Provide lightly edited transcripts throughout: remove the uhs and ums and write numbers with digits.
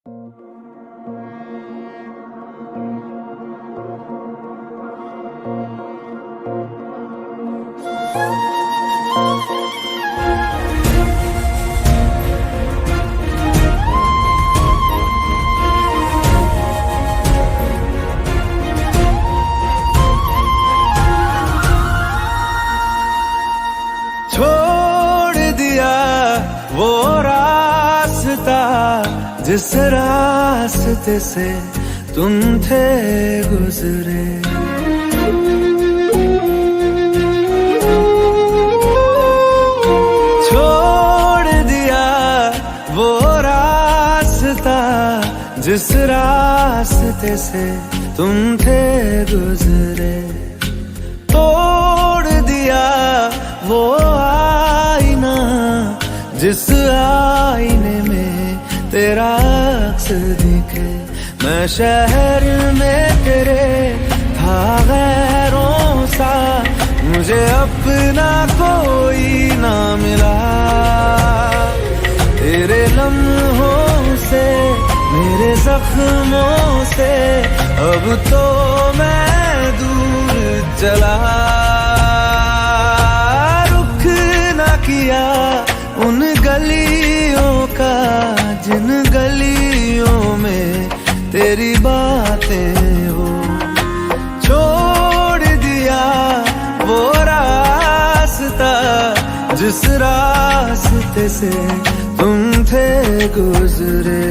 छोड़ दिया वो रास्ता जिस रास्ते से तुम थे गुजरे। छोड़ दिया वो रास्ता जिस रास्ते से तुम थे गुजरे। तोड़ दिया वो आईना जिस आईने में तेरा अक्स दिखे। मैं शहर में तेरे था गैरों सा, मुझे अपना कोई ना मिला। तेरे लम्हों से मेरे जख्मों से अब तो मैं दूर चला। रुख ना किया उन गलियों का जिन गलियों में तेरी बातें हो। छोड़ दिया वो रास्ता जिस रास्ते से तुम थे गुजरे।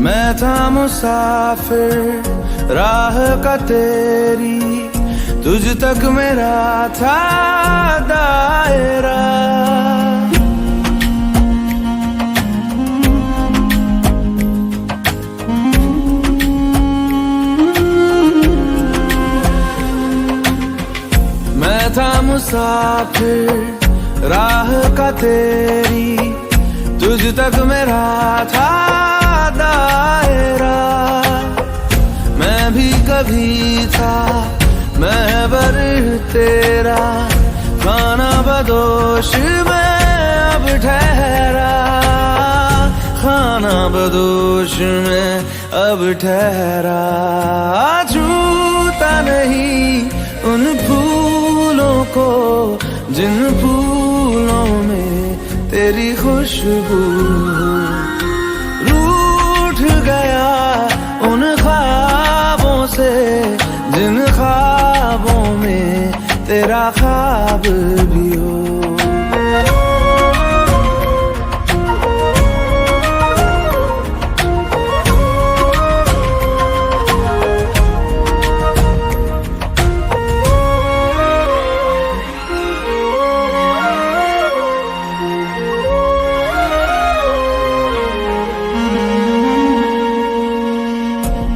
मैं था मुसाफिर राह का तेरी, तुझ तक मेरा था दायरा। मैं था मुसाफिर राह का तेरी, तुझ तक मेरा था दायरा। मैं भी कभी था महबर तेरा, खाना बदोश में अब ठहरा। खाना बदोश में अब ठहरा। छूता नहीं उन फूलों को जिन फूलों में तेरी खुशबू। गया उन ख्वाबों से जिन ख्वाबों में तेरा ख्वाब भी हो।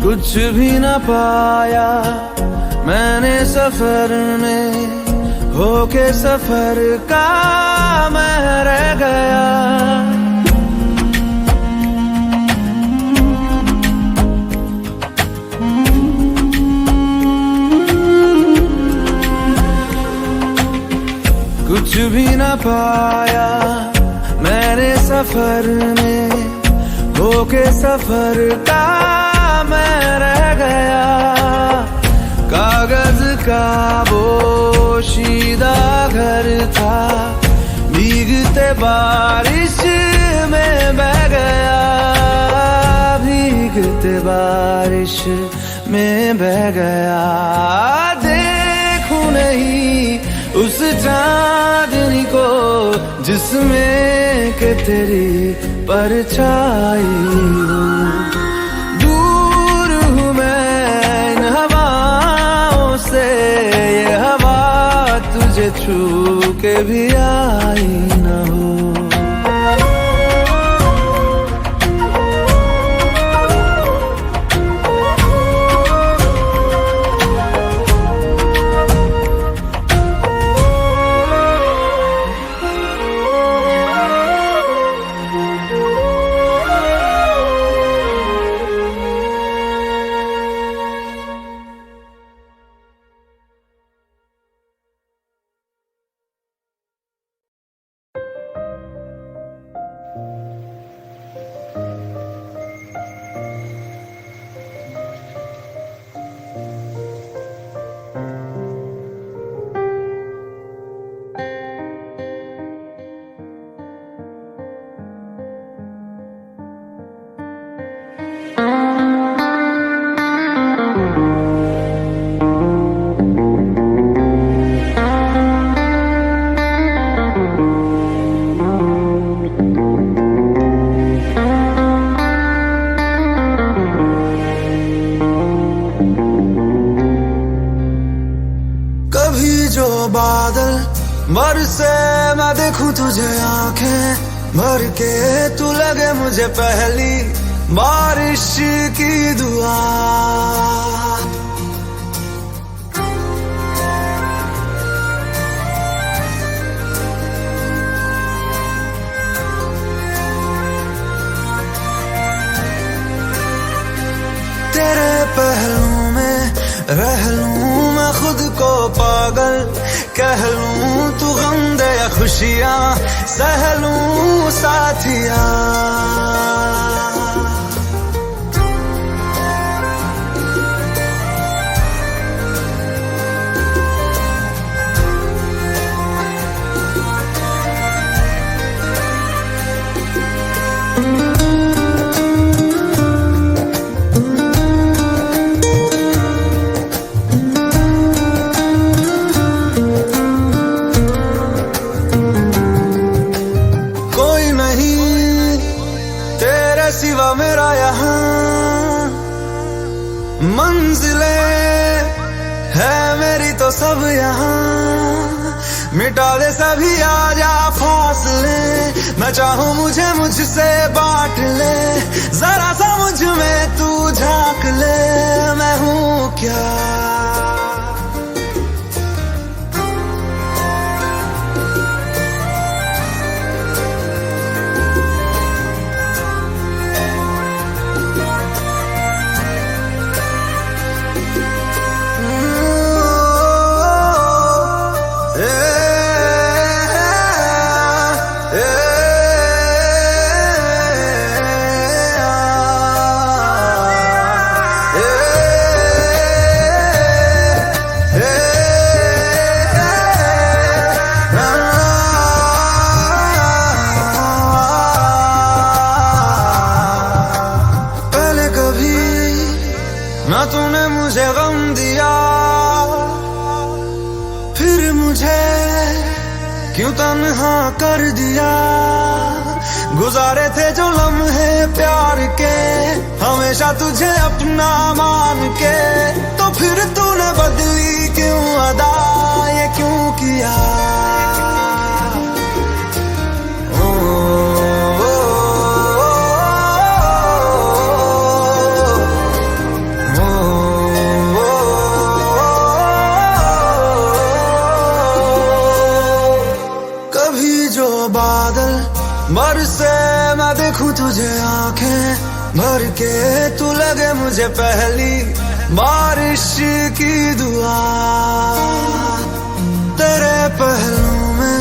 कुछ भी न पाया मैंने सफर में, होके सफर का मैं रह गया। कुछ भी न पाया मैंने सफर में, होके सफर का मैं रह गया। कागज का बोशीदा घर था, भीगते बारिश में बह गया। भीगते बारिश में बह गया। देखूं नहीं उस चांदनी को जिसमें के तेरी परछाई हो। ये हवा तुझे छू के भी आई न हो। बादल बरसे मैं देखूं तुझे आंखें भर के, तू लगे मुझे पहली बारिश की दुआ। तेरे पहलू में रह लूं मैं खुद को पागल, कह लूं तू गम दे या खुशियां सह लूं साथिया। सिवा मेरा यहाँ मंजिलें है मेरी तो सब यहाँ, मिटा दे सभी आजा फासले, मैं चाहूँ मुझे मुझसे बांट ले, जरा सा मुझ में तू झांक ले, मैं हूँ क्या। ना तूने मुझे गम दिया, फिर मुझे क्यों तन्हा कर दिया। गुजारे थे जो लम्हे प्यार के, हमेशा तुझे अपना मान के, तो फिर तूने बदली क्यों अदा, ये क्यों किया। बादल बरसे मैं देखूं तुझे आंखें भर के, तू लगे मुझे पहली बारिश की दुआ। तेरे पहलू में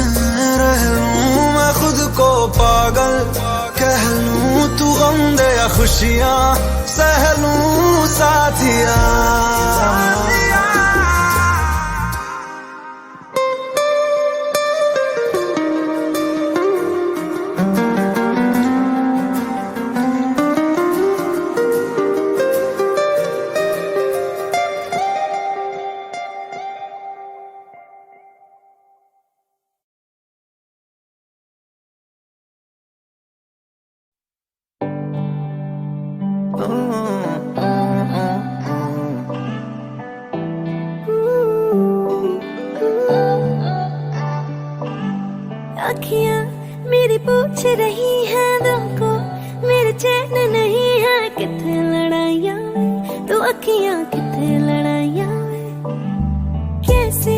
रह लूं मैं खुद को पागल, कह लूं तू गम दे या खुशियां सह लूं साथिया। अखियाँ मेरी पूछ रही हैं दिल को, मेरे चैन नहीं है किथे लड़ाइयाँ वे, तो अखियाँ किथे लड़ाइयाँ वे। कैसे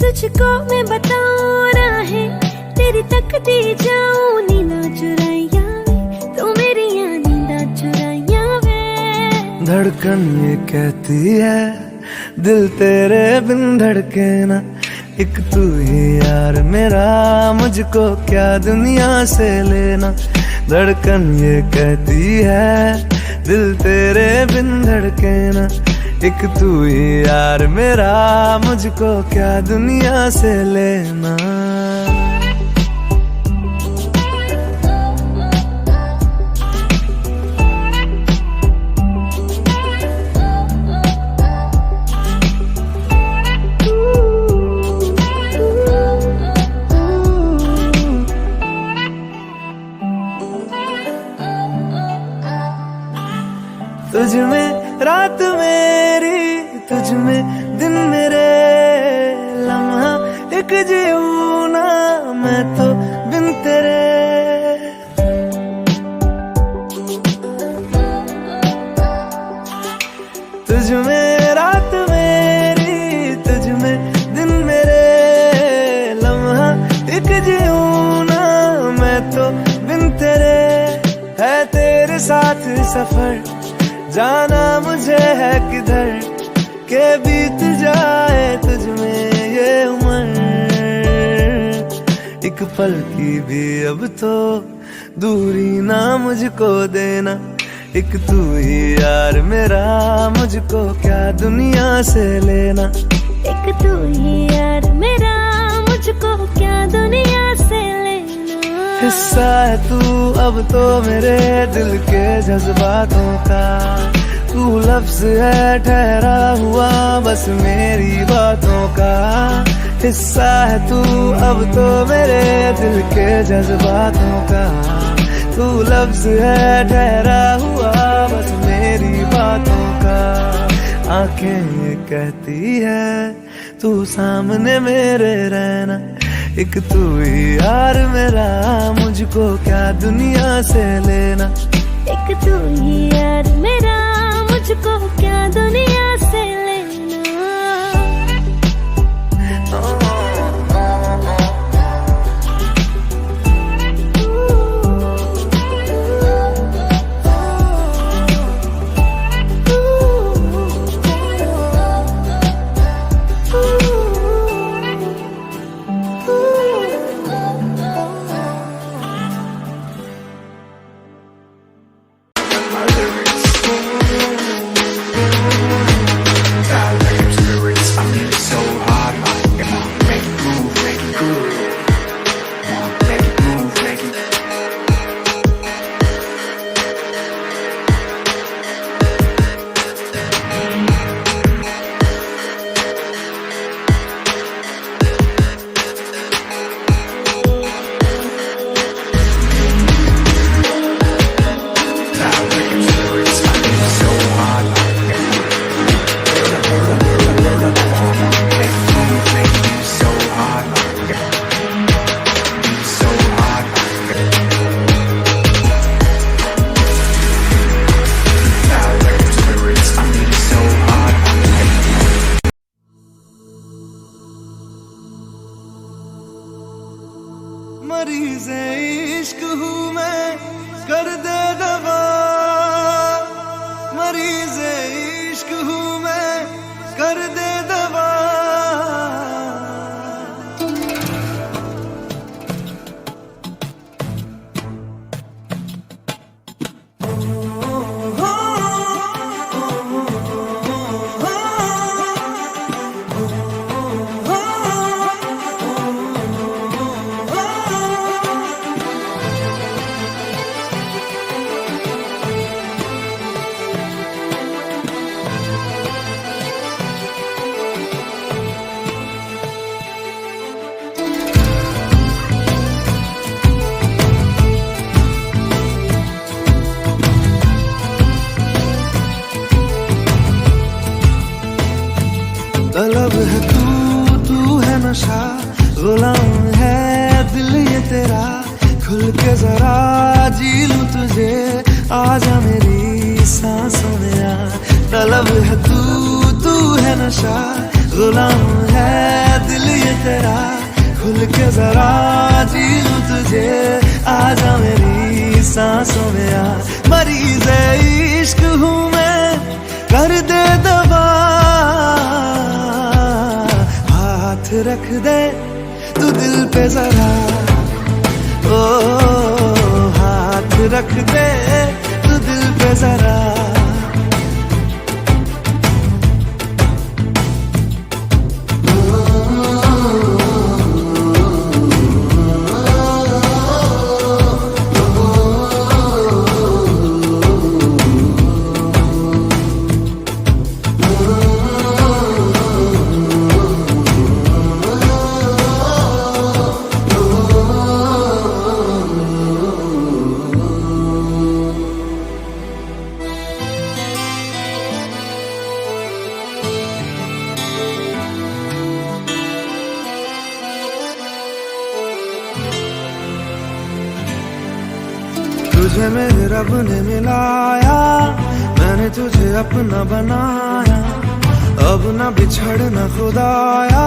तुझको मैं बताऊँ राहें तेरी तकती जाऊँ, नींदा चुराइयाँ वे, तो मेरी यहाँ नींदा चुराइयाँ वे। धड़कन ये कहती है दिल तेरे बिन धड़के ना, एक तू ही यार मेरा, मुझको क्या दुनिया से लेना। धड़कन ये कहती है दिल तेरे बिन धड़के ना, एक तू ही यार मेरा, मुझको क्या दुनिया से लेना। तुझ में रात मेरी, तुझ में दिन मेरे, लम्हा जीऊं ना मैं तो बिन तेरे। तुझ में रात मेरी, तुझ में दिन मेरे, लम्हा एक जीऊं ना मैं तो बिन तेरे। है तेरे साथ सफर, जाना मुझे है किधर, के बीत जाए तुझ में ये उम्र। एक पल की भी अब तो दूरी ना मुझको देना, एक तू ही यार मेरा, मुझको क्या दुनिया से लेना। एक तू ही यार मेरा, मुझको क्या दुनिया से लेना। हिस्सा है तू अब तो मेरे दिल के जज्बातों का, तू लफ्ज है ठहरा हुआ बस मेरी बातों का। हिस्सा है तू अब तो मेरे दिल के जज्बातों का, तू लफ्ज है ठहरा हुआ बस मेरी बातों का। आंखें ये कहती है तू सामने मेरे रहना, एक तू ही यार मेरा, मुझको क्या दुनिया से लेना। एक तू ही यार मेरा, मुझको क्या दुनिया से लेना। मरीज़े इश्क हूँ मैं, कर दे दवा। मरीज़े इश्क हूँ मैं, कर दे दवा। तलब है तू है नशा, गुलाम है दिल ये तेरा। खुल के जरा जी लूं तुझे, आजा मेरी सांसों में आ। तलब है तू है नशा, गुलाम है दिल ये तेरा। खुल के जरा जी लूं तुझे, आजा मेरी सांसों में आ। मरीज़े इश्क हूँ मैं, कर दे दवा। हाथ रख दे तू दिल पे जरा, ओ हाथ रख दे तू दिल पे जरा। तुझे मेरे रब ने मिलाया, मैंने तुझे अपना बनाया, अब ना बिछड़ना खुदाया।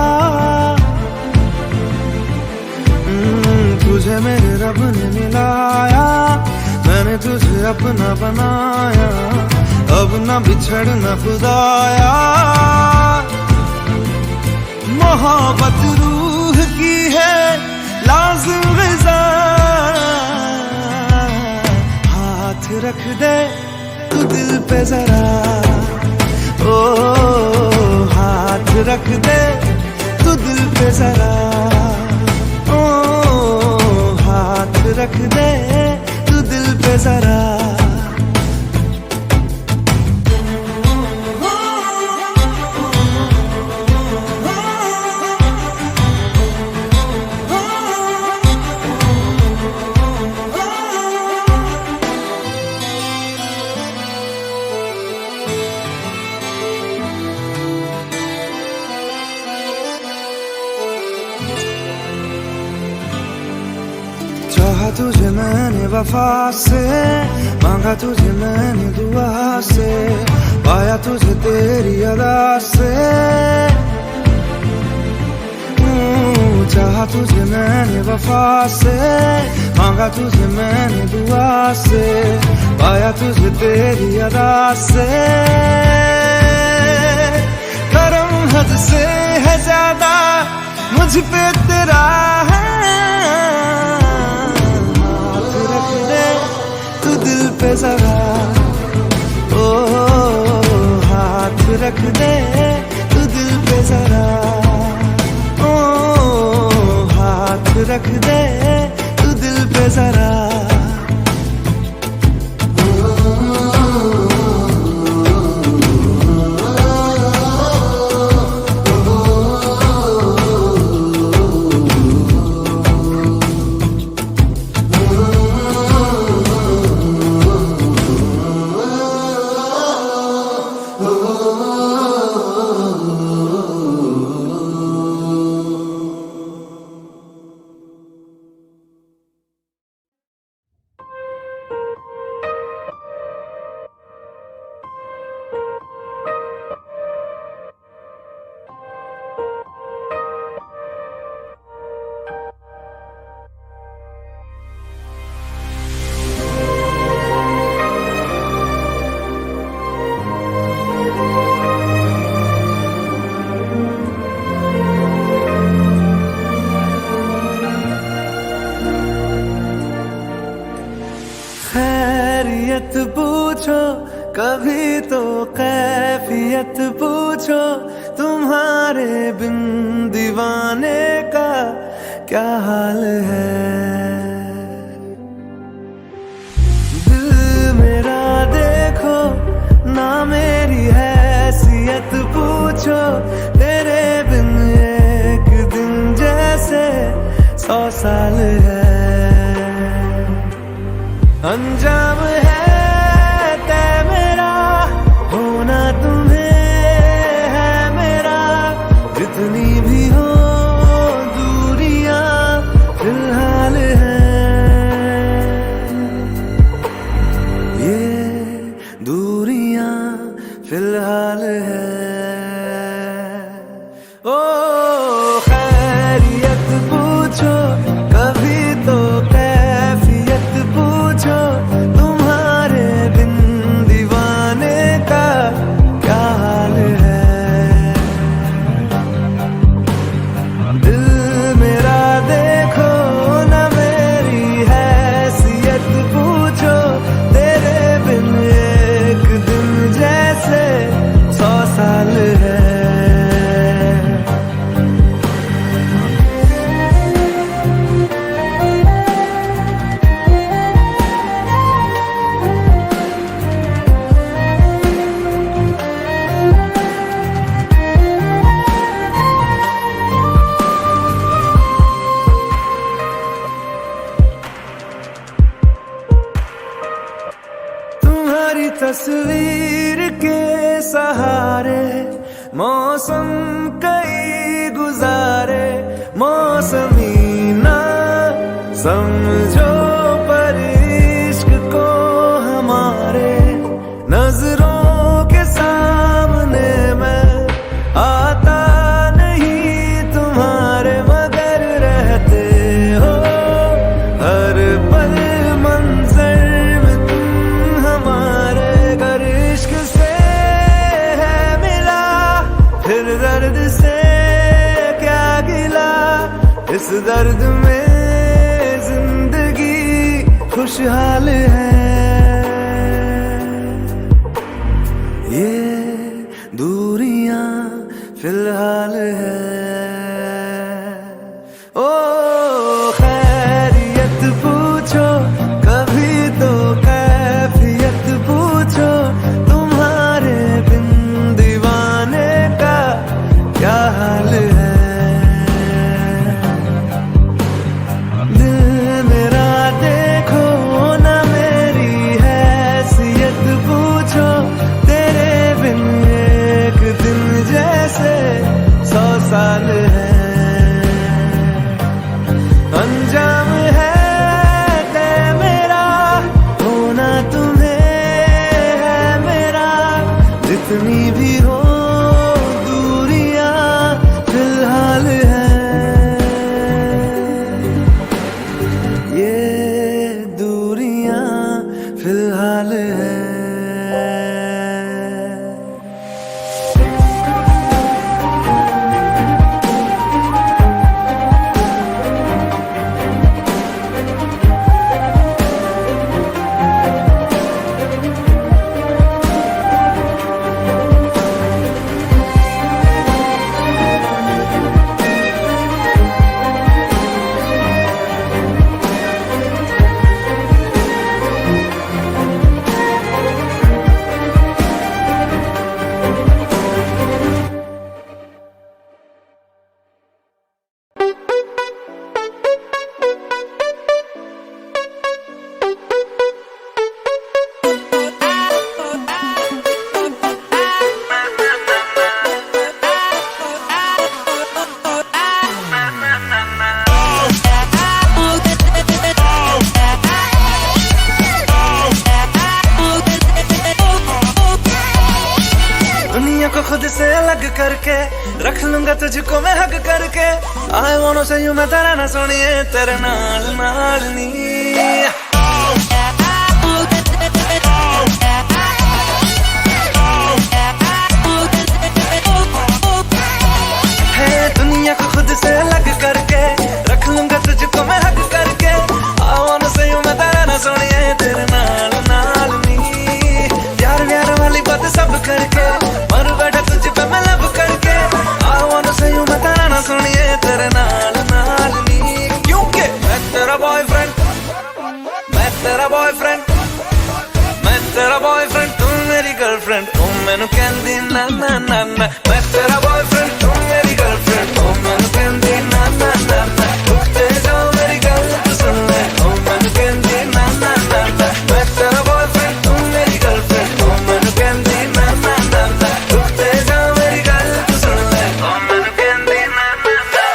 तुझे मेरे रब ने मिलाया, मैंने तुझे अपना बनाया, अब ना बिछड़ना खुदाया। मोहब्बत रूह की है लाज़िम ग़िज़ा, हाथ रख दे तू दिल पे जरा, ओ हाथ रख दे तू दिल पे जरा, ओ हाथ रख दे तू दिल पे जरा। चाहा तुझे मैंने वफा से, मांगा तुझे मैंने दुआ से, पाया तुझे तेरी अदा से। चाहा तुझे मैंने वफा से, मांगा तुझे मैंने दुआ से, पाया तुझे तेरी अदा से। करम हद से है ज्यादा मुझ पे तेरा है, दिल पे जरा, ओ हाथ रख दे तू दिल पे जरा, ओ हाथ रख दे तू दिल पे जरा। खैरियत पूछो कभी तो कैफियत पूछो, तुम्हारे बिन दीवाने का क्या हाल है। दिल मेरा देखो ना मेरी हैसियत पूछो, तेरे बिन एक दिन जैसे 100 साल है। अंजाम है तय मेरा होना तुम्हें है मेरा, जितनी भी हो दूरियां फिलहाल हैं, ये दूरियां फिलहाल हैं। ओ खैरियत पूछो कभी तो कैफियत पूछो, तुम्हारे बिन दीवाने का क्या हाल है। दिल मेरा देखो ना मेरी हैसियत पूछो, तेरे बिन एक दिन जैसे 100 साल है। तुम्हारी तस्वीर के सहारे मौसम कई गुजारे, मौसमी ना समझो पर इश्क को इस दर्द में जिंदगी खुशहाल है। ये दूरियां फिलहाल है। ओ खैरियत पूछो कभी तो कैफियत पूछो, तुम्हारे बिन दीवाने का क्या हाल है। दिल मेरा देखो ना मेरी हैसियत पूछो, तेरे बिन एक दिन जैसे 100 साल है। अंजाम है तय मेरा, होना तुम्हें है मेरा, जितनी भी हो दूरियां फिलहाल है। ये दूरियां फिलहाल है। दुनिया को खुद से अलग करके रख लूंगा तुझको मैं हक करके। आई वांट टू से यू मैं तेरा ना सुनिए तेरे नाल नाल नी। है दुनिया को खुद से अलग करके रख लूंगा तुझको मैं हक करके। आई वांट टू से यू मैं तेरा ना सुनिए तेरे नाल नाल नी। प्यार प्यार वाली बात सब करके मर बैठा तुझ पे मैं लब करके। I wanna say you मैं तेरा ना सुनिए तेरे नाल नाल नी। क्योंकि मैं तेरा बॉयफ्रेंड, मैं तेरा बॉयफ्रेंड, मैं तेरा बॉयफ्रेंड, तू मेरी गर्लफ्रेंड। तू मैनू कहंदी ना ना ना ना। मैं तेरा बॉयफ्रेंड, तू मेरी गर्लफ्रेंड। तू मैनू कहंदी ना ना ना ना। रुकते जाओ मेरी गल तू सुन ले। तू मैनू कहंदी ना ना ना ना। मैं तेरा बॉयफ्रेंड, तू मेरी गर्लफ्रेंड। तू मैनू कहंदी ना ना ना ना। रुकते जाओ मेरी गल तू सुन ले। तू मैनू कहंदी ना ना ना।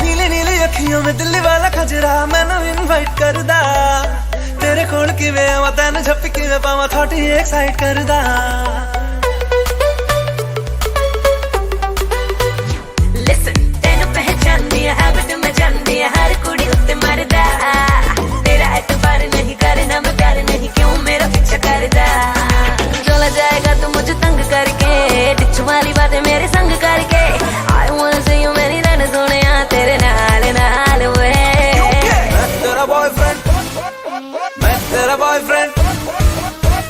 नीली नीली अखियों में दिल्ली वाला खजरा मैनू इनवाइट करदा। तेरे कोल किवें आवां तैनू झप्पी किवें पावां थोड़ी एक्साइट करदा। Listen, ਤੈਨੂੰ ਪਹਿਚਾਨਦੀ ਆ habit ਮੈਂ ਜਾਣਦੀ ਆ ਹਰ ਕੁੜੀ ਉੱਤੇ ਮਰਦਾ। ਤੇਰਾ ਇਤਬਾਰ ਨਹੀਂ ਕਰਨਾ मैं प्यार नहीं क्यों मेरा पीछा करदा। चला जाएगा तू मुझे तंग करके डिच वाली बातें मेरे संग करके। I wanna see you मेरी रन सोनिया तेरे नाल नाल वे। मैं तेरा बॉयफ्रेंड, मैं तेरा बॉयफ्रेंड,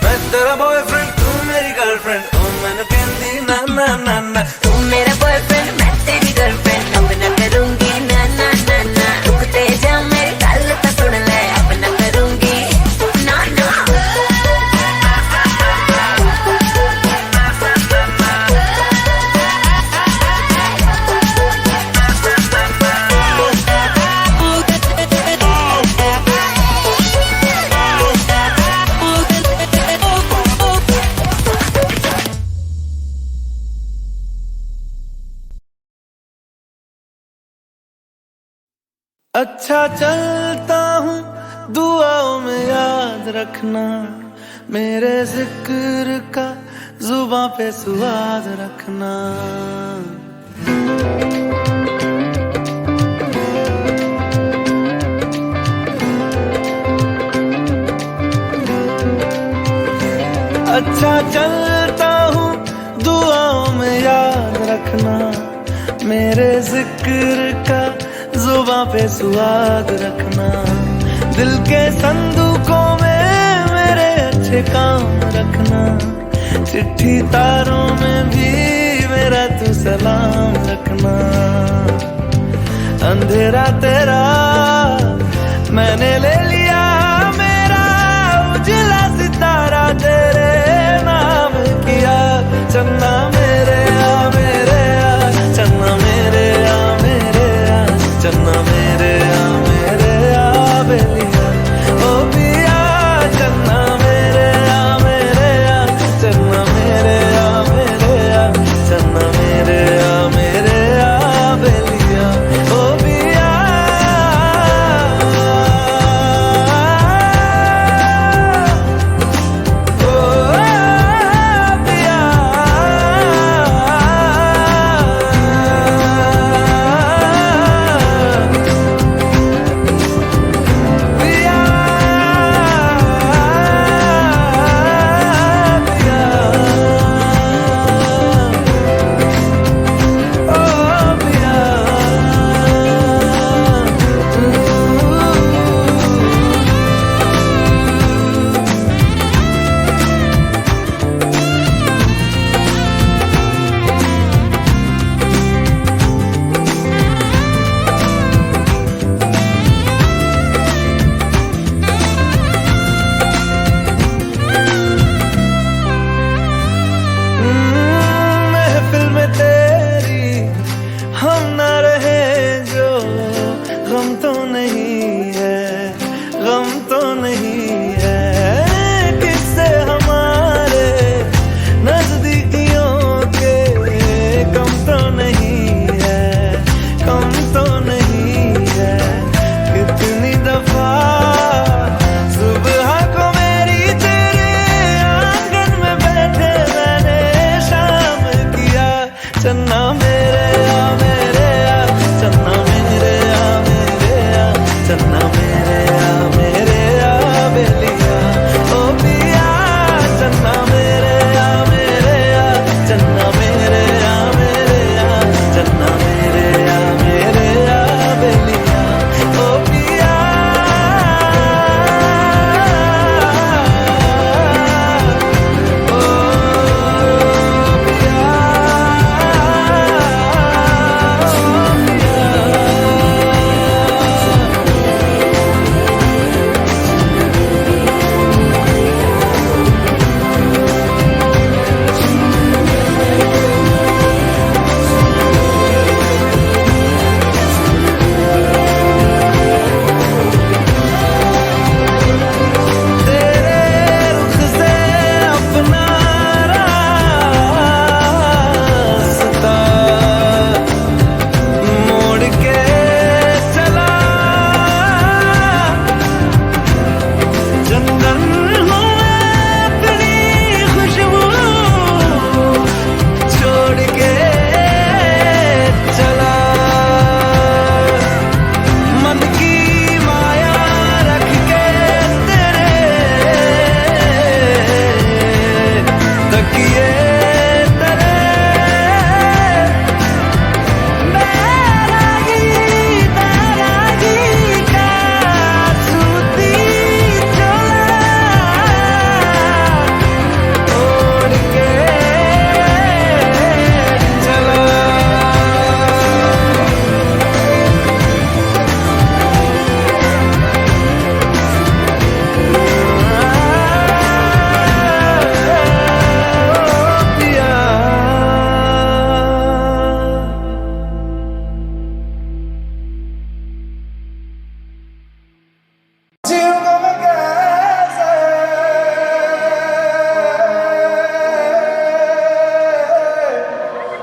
मैं तेरा बॉयफ्रेंड, तू मेरी गर्लफ्रेंड। तू मैनू कहंदी ना ना ना ना। तू मेरा बॉयफ्रेंड मैं तेरी गर्लफ्रेंड। अब ना करूंगी ना ना ना ना। रुकते जा मेरी गल तो सुन ले। अब ना करूंगी ना ना। अच्छा चलता हूँ दुआओं में याद रखना, मेरे जिक्र का जुबां पे स्वाद रखना। अच्छा चलता हूँ दुआओं में याद रखना, मेरे जिक्र का जुबां पे स्वाद रखना। दिल के संदूकों में मेरे अच्छे काम रखना, चिट्ठी तारों में भी मेरा तू सलाम रखना। अंधेरा तेरा मैंने ले लिया, मेरा उजला सितारा तेरे नाम किया। चन्ना मेरे आ मेरे आ, चन्ना मेरे आ मेरे आ, चन्ना मेरे आ मेरे आ बेलिया। ओ पिया चन्ना मेरे आ मेरे आ, चन्ना मेरे आ मेरे आ, चन्ना मेरे आ मेरे आ बेलिया। ओ पिया हम न रहे जो गम तो नहीं है, गम तो नहीं है। किससे हमारे नजदीकियों के कम तो नहीं है, कम तो नहीं है। कितनी दफा सुबह को मेरी तेरे आंगन में बैठे मैंने शाम किया। चन्ना मेरे आ मेरे आ, चन्ना मेरे आ मेरे आ, चन्ना मेरे आ मेरे आ बेलिया। ओ पिया चन्ना मेरे आ मेरे आ, चन्ना मेरे आ मेरे आ, चन्ना मेरे आ मेरे आ बेलिया। ओ पिया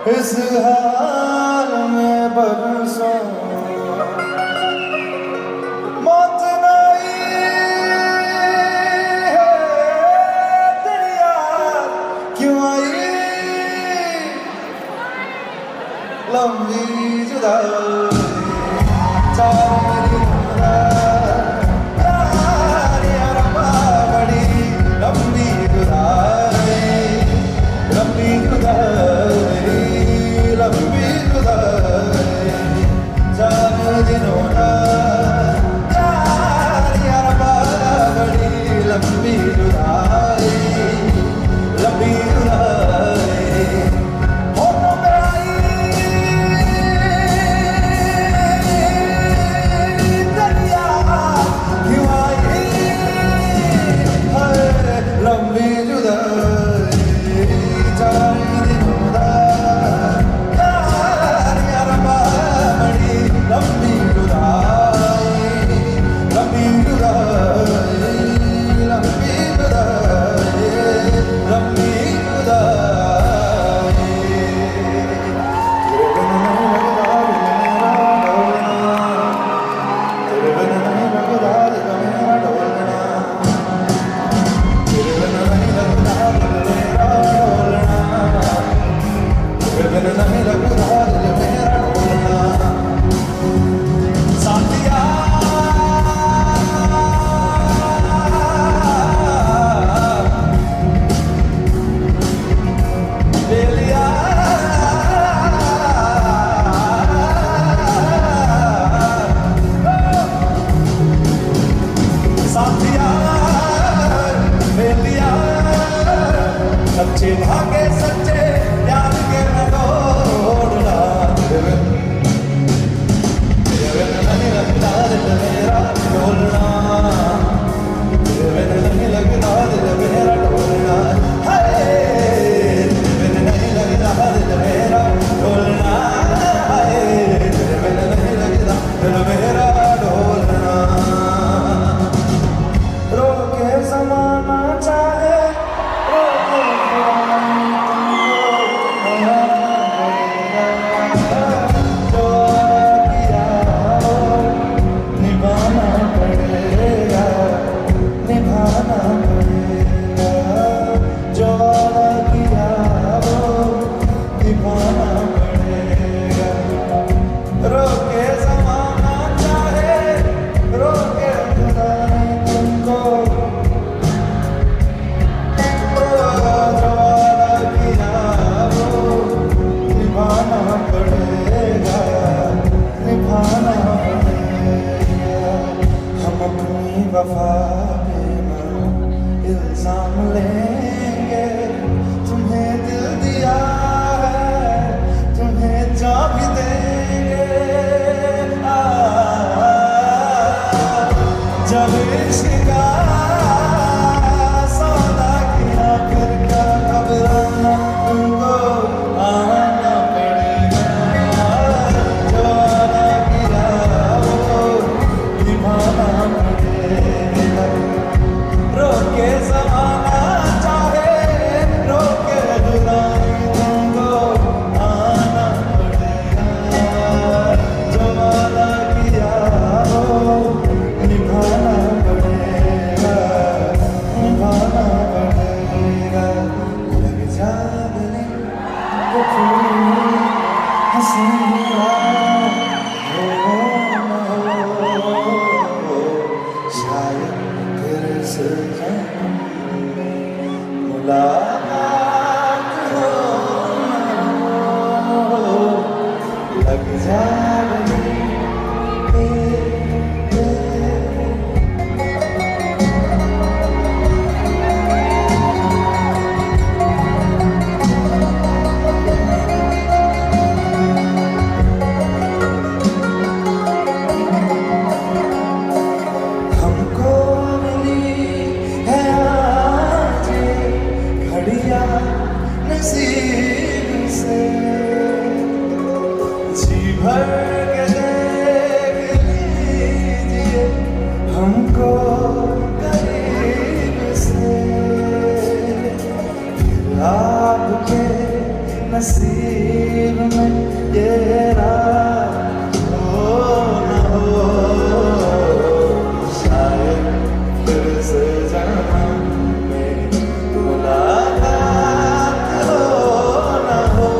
इस हाल में बरसों मौत नहीं है तेरी याद क्यों आई। लंबी जुदाई चांदनी रात यार बड़ी लंबी जुदाई लंबी जुदाई लंबी जुदाई चांदनी रात यार बड़ी लंबी जुदाई लंबी जुदाई होठों पे आई दरिया क्यों आई है लंबी जुदाई चार दिनों रात यार बड़ी लंबी जुदाई लंबी जुदाई लंबी जुदाई लंबी जुदाई तेरे बिन नहीं लगता दिल मेरा डोलना तेरे बिन नहीं लगता दिल मेरा डोलना तेरे बिन नहीं लगता दिल मेरा डोलना साथिया ले लिया साथिया ले लिया सच्चे भागे सच्चे प्यार के न तोड़ना तेरे बिन नहीं लगता दिल मेरा डोलना तेरे बिन नहीं लगता दिल मेरा डोलना हाय तेरे बिन नहीं लगता दिल मेरा डोलना हाय तेरे बिन नहीं लगता दिल मेरा डोलना रोके ज़माना चाहे रोके जो किया हो निभाना पड़ेगा निभाना पड़ेगा जो किया हो निभाना पड़ेगा रोके ज़माना चाहे रोके खुदा ने तुमको निभाना पड़ेगा निभाना पड़ेगा हम अपनी वफा पे ना इल्जाम लेंगे तुम्हें दिल दिया है तुम्हें जा भी देंगे जब इश्क का सौदा किया फिर क्या घबराना तुमको आना पड़ेगा जो वादा किया वो निभाना पड़ेगा रोके ज़माना चाहे रोके जुदाई तुमको आना पड़ेगा जो वादा किया वो निभाना पड़ेगा निभाना पड़ेगा लग जाने वो फूल हंसीगा हो शायद तेरे से मुलाकात हो लग जाने हमको मिली है आज घड़िया नसीब से जी भर के देख लीजिए हमको करीब से आपके नसीब में ये रात हो न हो शायद फिर से जन्म में मुलाकात हो न हो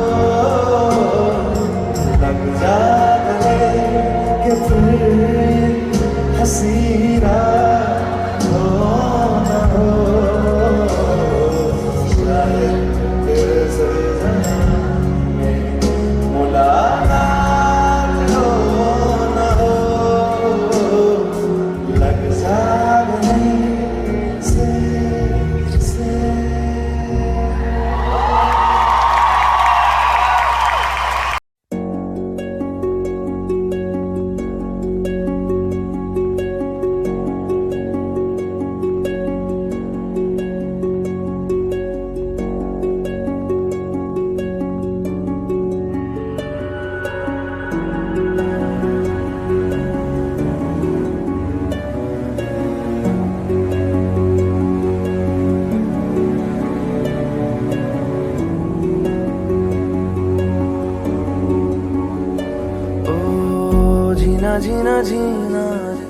जीना जीना रे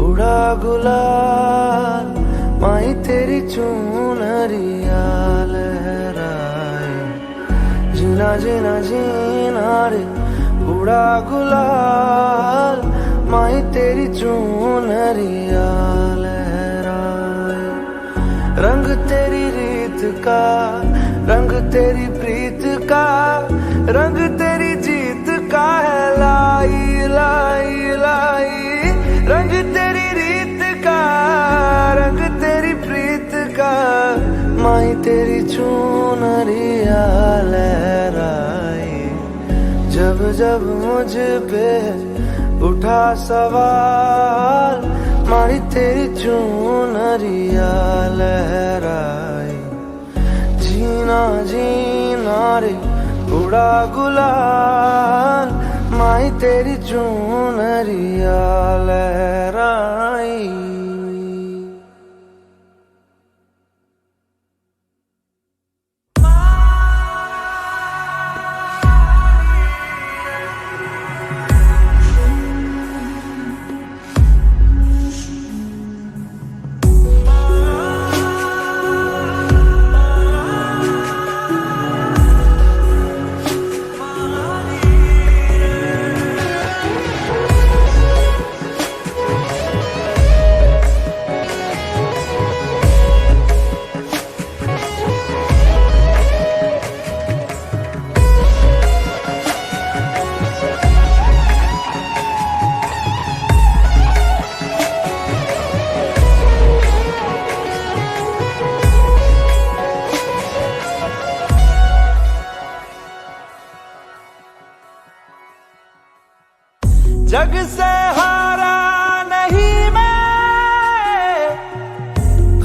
उड़ा गुलाल माही तेरी चुनरिया लहराए। जीना जीना जीना रे उड़ा गुलाल माही तेरी चुनरिया लहराए। रंग तेरी रीत का रंग तेरी प्रीत का रंग तेरी जीत का है लाई लाई लाई। रंग तेरी रीत का रंग तेरी प्रीत का माही तेरी चुनरिया लहराए। जब जब मुझ पे उठा सवाल माही तेरी चुनरिया लहराए। जीना जीना रे उड़ा गुलाल माही तेरी चुनरिया लहराई। जग से हारा नहीं मैं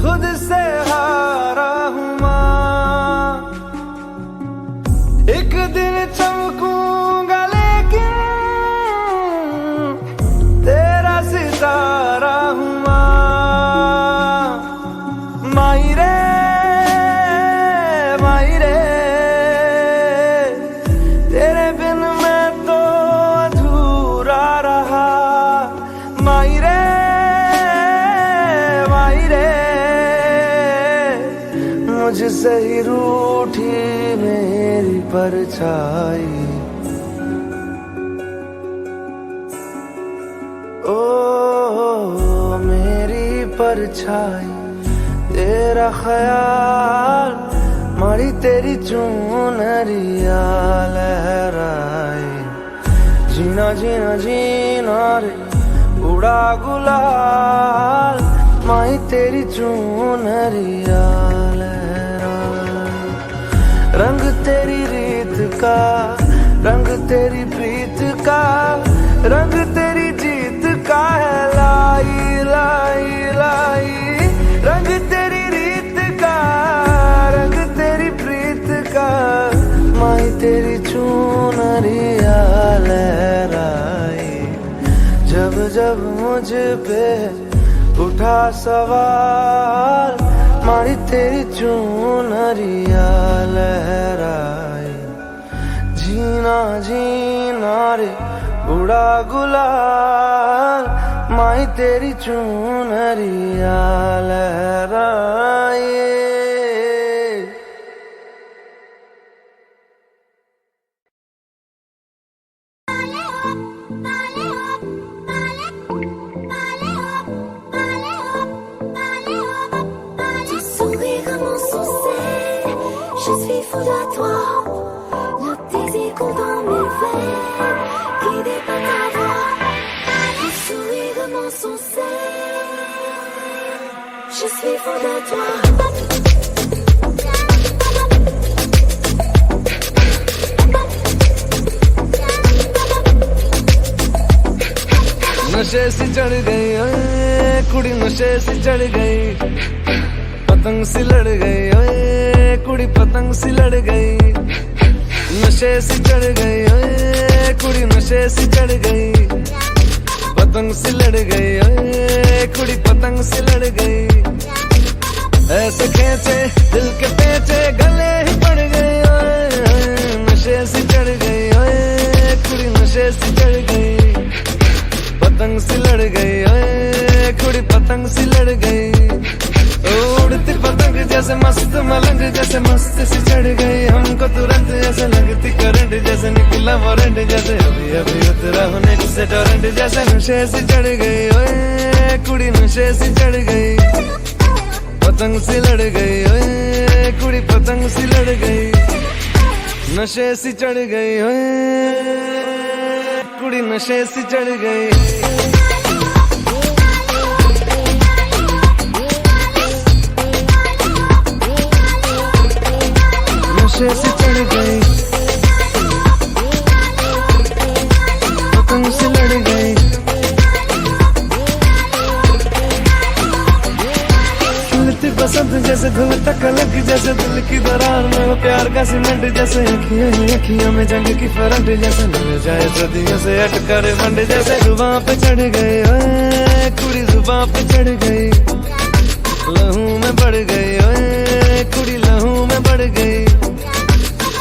खुद से हारा हूँ माँ। एक दिन चमकूंगा लेकिन तेरा सितारा हूँ माँ। माई रे तेरे बिन मैं तो अधूरा रहा। माई रे मुझसे ही रूठी मेरी परछाई। ओ मेरी परछाई तेरा ख्याल मारी तेरी चुनरिया लहराए। जीना जीना जीना रे उड़ा गुलाल माही तेरी चुनरिया लहराए। रंग तेरी रीत का रंग तेरी प्रीत का रंग तेरी जीत का है लाई लाई लाई। रंग तेरी रीत का रंग तेरी प्रीत का माही तेरी चुनरिया लहराए। जब जब मुझ पे उठा सवाल माही तेरी चुनरिया लहराए। जीना जीना रे उड़ा गुलाल माही तेरी चुनरिया लहराए। Je suis fou de toi, le désir coule dans mes veines, guidé par ta voix, le sourire de mon succès. Je suis fou de toi. नशे से चढ़ गई ओए कुड़ी नशे से चढ़ गई। पतंग सी लड़ गई ओए कुड़ी पतंग सी लड़ गई। नशे से चढ़ गई ओए कुड़ी नशे से चढ़ गई। पतंग सी लड़ गई ओए कुड़ी पतंग सी लड़ गई। ऐसे खेचे दिल के पेचे गले ही पड़ गए ओए। नशे से चढ़ गई ओए कुड़ी नशे से चढ़ गई। सी लड़ गई। उड़ती पतंग जैसे मस्त मलंग जैसे मस्त सी चढ़ गई। हमको तुरंत ऐसे लगती करंट जैसे निकला वारंट जैसे अभी अभी उतरा हूँ नेट से टोरेंट जैसे नशे सी चढ़ गई। ओए कुड़ी नशे सी चढ़ गई, पतंग सी लड़ गई। ओए कुड़ी पतंग सी लड़ गई, नशे सी चढ़ गई। ओए कुड़ी नशे सी चढ़ गई। नशे से चढ़ गई, पतंग से लड़ गई। खिलती बसंत जैसे धूल तक लग जैसे दिल की दरार में वो प्यार का सीमेंट जैसे अखियों में जंग की फरंट जैसे मिल जाए सदियों से अटकर बंड जैसे जुबां पे चढ़ गई। ओए कुड़ी जुबां पे चढ़ गई, लहू में बढ़ गई। ओए कुड़ी लहू में बढ़ गई।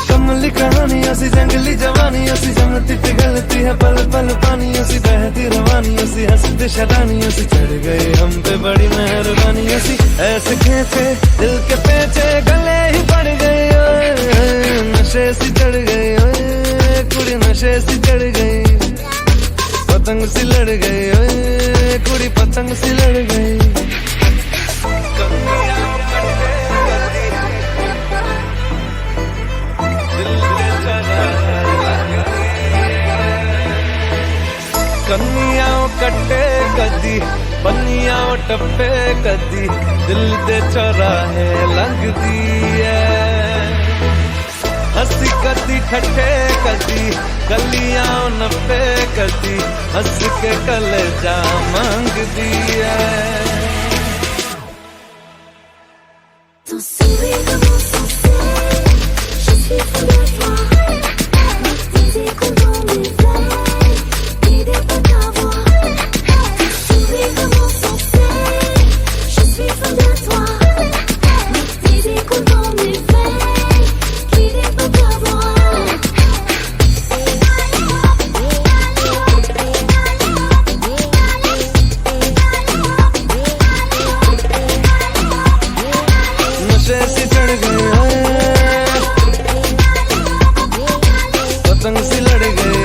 कमली कहानियों सी जंगली जवानियों सी जमती पिघलती है पल पल पानियों सी बहती रवानियों सी हंसती शरानियों सी चढ़ गई हम पे बड़ी मेहरबानियों सी। ऐसे खेचे दिल के पेचे गले ही पड़ गई। ओए नशे सी चढ़ गई। ओए कुड़ी नशे सी चढ़ गई, पतंग सी लड़ गई। ओए कुड़ी पतंग सी लड़ गई। कन्नियाओं कट्टे कदी बनियाओं टप्पे कदी दिल दे चौराहे लंघदी है। हंसी कदी ठट्ठे कदी गलियां नप्पे कदी हंस के कलेजा मांगदी है। नशे सी चढ़ गई, पतंग सी लड़ गई।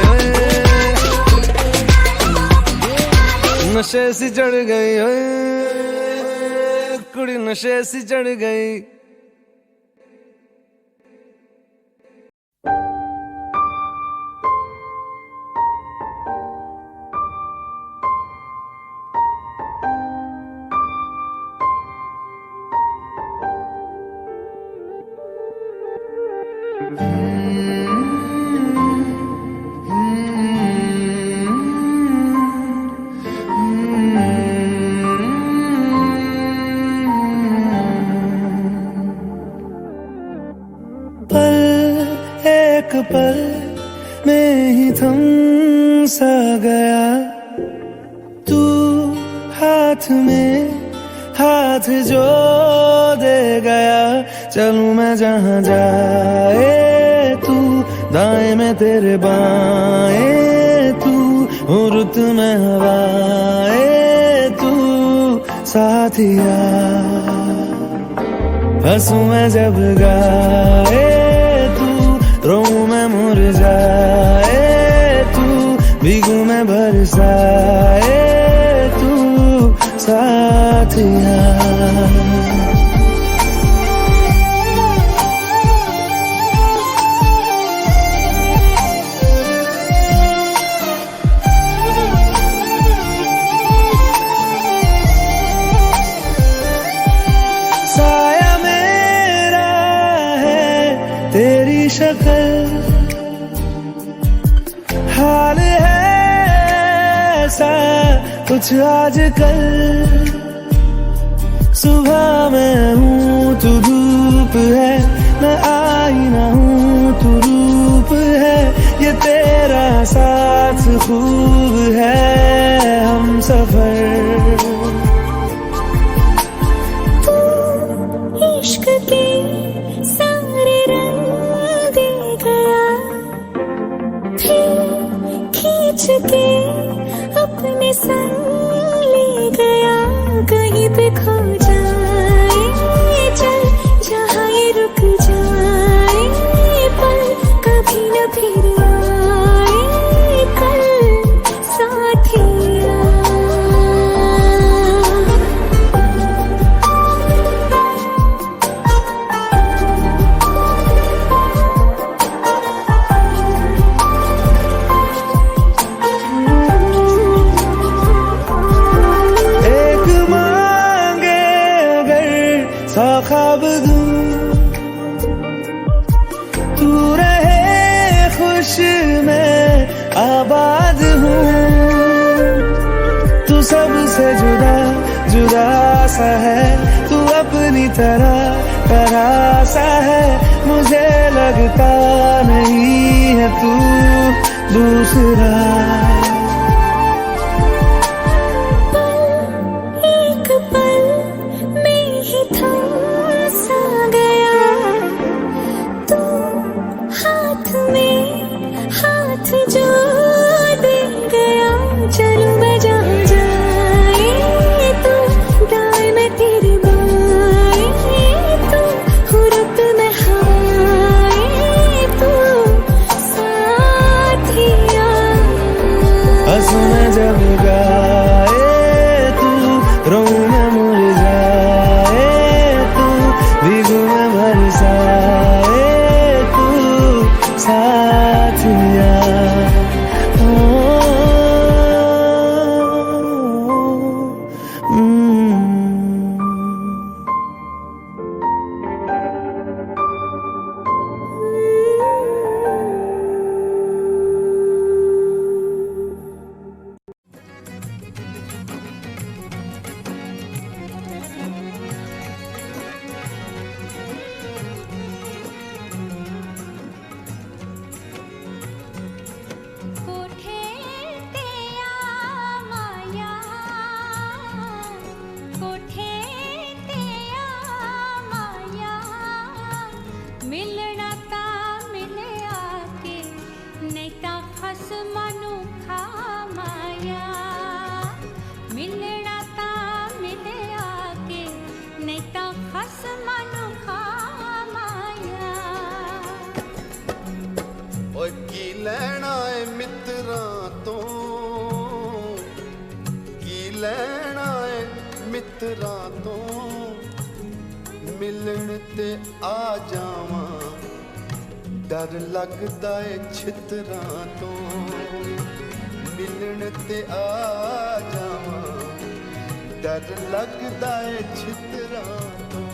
नशे सी चढ़ गई, कुड़ी नशे सी चढ़ गई। एक पल में ही थम सा गया तू, हाथ में हाथ जो दे गया। चलूं मैं जहां जाए तू, दाएं में तेरे बाएं तू, रुत में हवाएं तू साथिया। हंसूं मैं जब गाए रोऊं मैं मुरझाए तू, भीगूं मैं बरसाए तू साथिया। साया मेरा है तेरी शक्ल, हाल है ऐसा कुछ आजकल। सुबह मैं हूँ तू धूप है, मैं आईना हूँ तू रूप है। ये तेरा साथ खूब है हम सफर। इश्क के सारे रंग दे गया, फिर खींच के अपने संग ले गया। कहीं कब दूं तू रहे खुश मैं आबाद हूँ तू सबसे जुदा जुदा सा है तू अपनी तरह सा है मुझे लगता नहीं है तू दूसरा एक पल में ही था सा गया तू हाथ में हाथ जो दे गया चलूं मैं जहाँ जाए तू दाएं मैं तेरे बाएं तू हुरत में हाय तू साथिया हंसू मैं जब गाए तू रोऊं मैं मुरझाए तू भीगू मैं बरसाए तू साथिया कोठे ते आ माया कोठे ते आ माया मिलना ता मिले आके नहीं ता खसमां नू खा माया मिलना ता मिले आके नहीं ता खसमां नू खा माया ਓਏ ਕੀ ਲੈਣਾ ਏ ਮਿੱਤਰਾਂ ਤੋਂ ਕੀ ਲੈਣਾ ਏ ਮਿੱਤਰਾਂ ਤੋਂ ਮਿਲਣ ਤੇ ਆ ਜਾਵਾਂ ਡਰ ਲੱਗਦਾ ਏ ਛਿੱਤਰਾਂ ਤੋਂ ਮਿਲਣ ਤੇ ਆ ਜਾਵਾਂ ਡਰ ਲੱਗਦਾ ਏ ਛਿੱਤਰਾਂ ਤੋਂ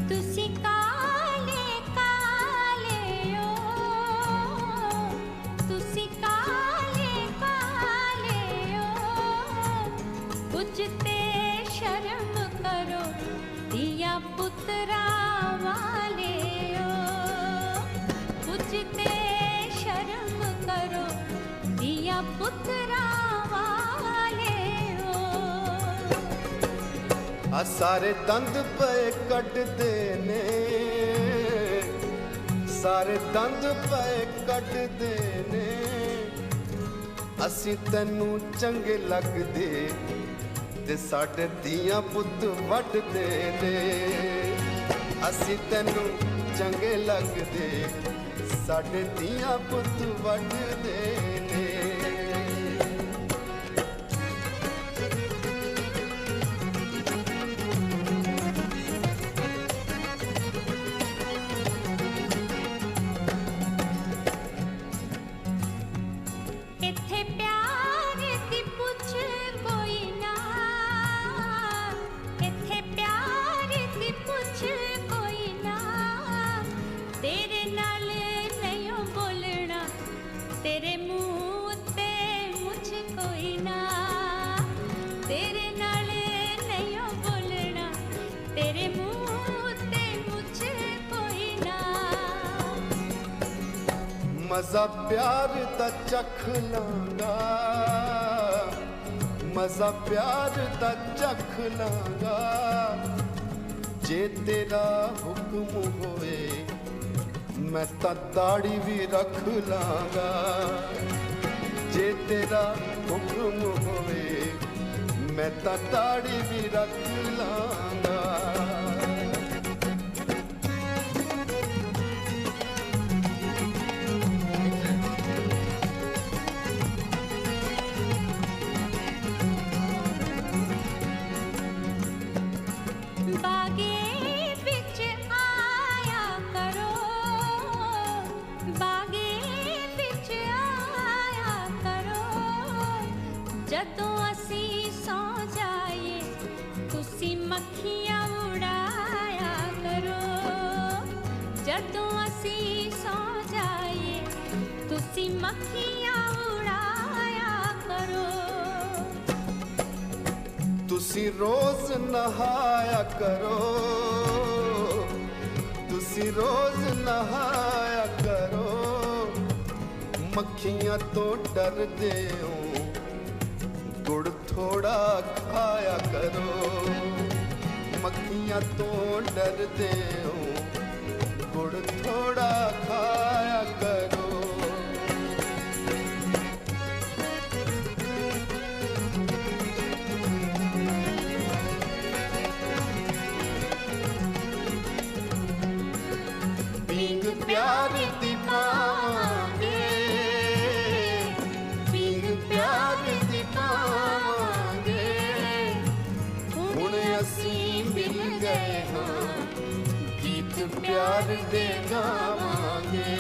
तुसी काले काले ओ तुसी काले काले ओ कुछ ते शर्म करो दिया पुत्रा वाले ओ कुछ ते शर्म करो दिया पुत्रा वाले ओ ਆ ਸਾਰੇ ਦੰਦ ਪਏ ਕੱਢਦੇ ਨੇ ਸਾਰੇ ਦੰਦ ਪਏ ਕੱਢਦੇ ਨੇ ਅਸੀਂ ਤੈਨੂੰ ਚੰਗੇ ਲੱਗਦੇ ਤੇ ਸਾਡੇ ਧੀਆਂ ਪੁੱਤ ਵੱਢਦੇ ਨੇ ਅਸੀਂ ਤੈਨੂੰ ਚੰਗੇ ਲੱਗਦੇ ਸਾਡੇ ਧੀਆਂ ਪੁੱਤ ਵੱਢਦੇ ਨੇ इत्थे प्यार दी पुछ कोई ना इत्थे प्यार दी पुछ कोई ना तेरे नाल नहीं बोलना तेरे मुंह ते मुझ कोई ना तेरे नाल नहीं बोलना तेरे मुंह ते मुझ कोई ना मजा प्यार दा चख लांगा मजा प्यार दा चख लांगा जे तेरा हुक्म होए मैं ता दाढ़ी भी रख लांगा जे तेरा हुक्म होए मैं ता दाढ़ी भी रख लांगा बागे बिच आ तुसी सो जाए, तुसी मक्खियां उड़ाया करो। तुसी रोज नहाया करो, तुसी रोज नहाया करो। मक्खियां तो डरदे हो, गुड़ थोड़ा खाया करो। मक्खियां तो डरदे हो, गुड़ थोड़ा खाया करो। पींग प्यार दी पावांगे, पींग प्यार दी पावांगे। हुण असीं मिल गए हां, गीत प्यार दे गावांगे।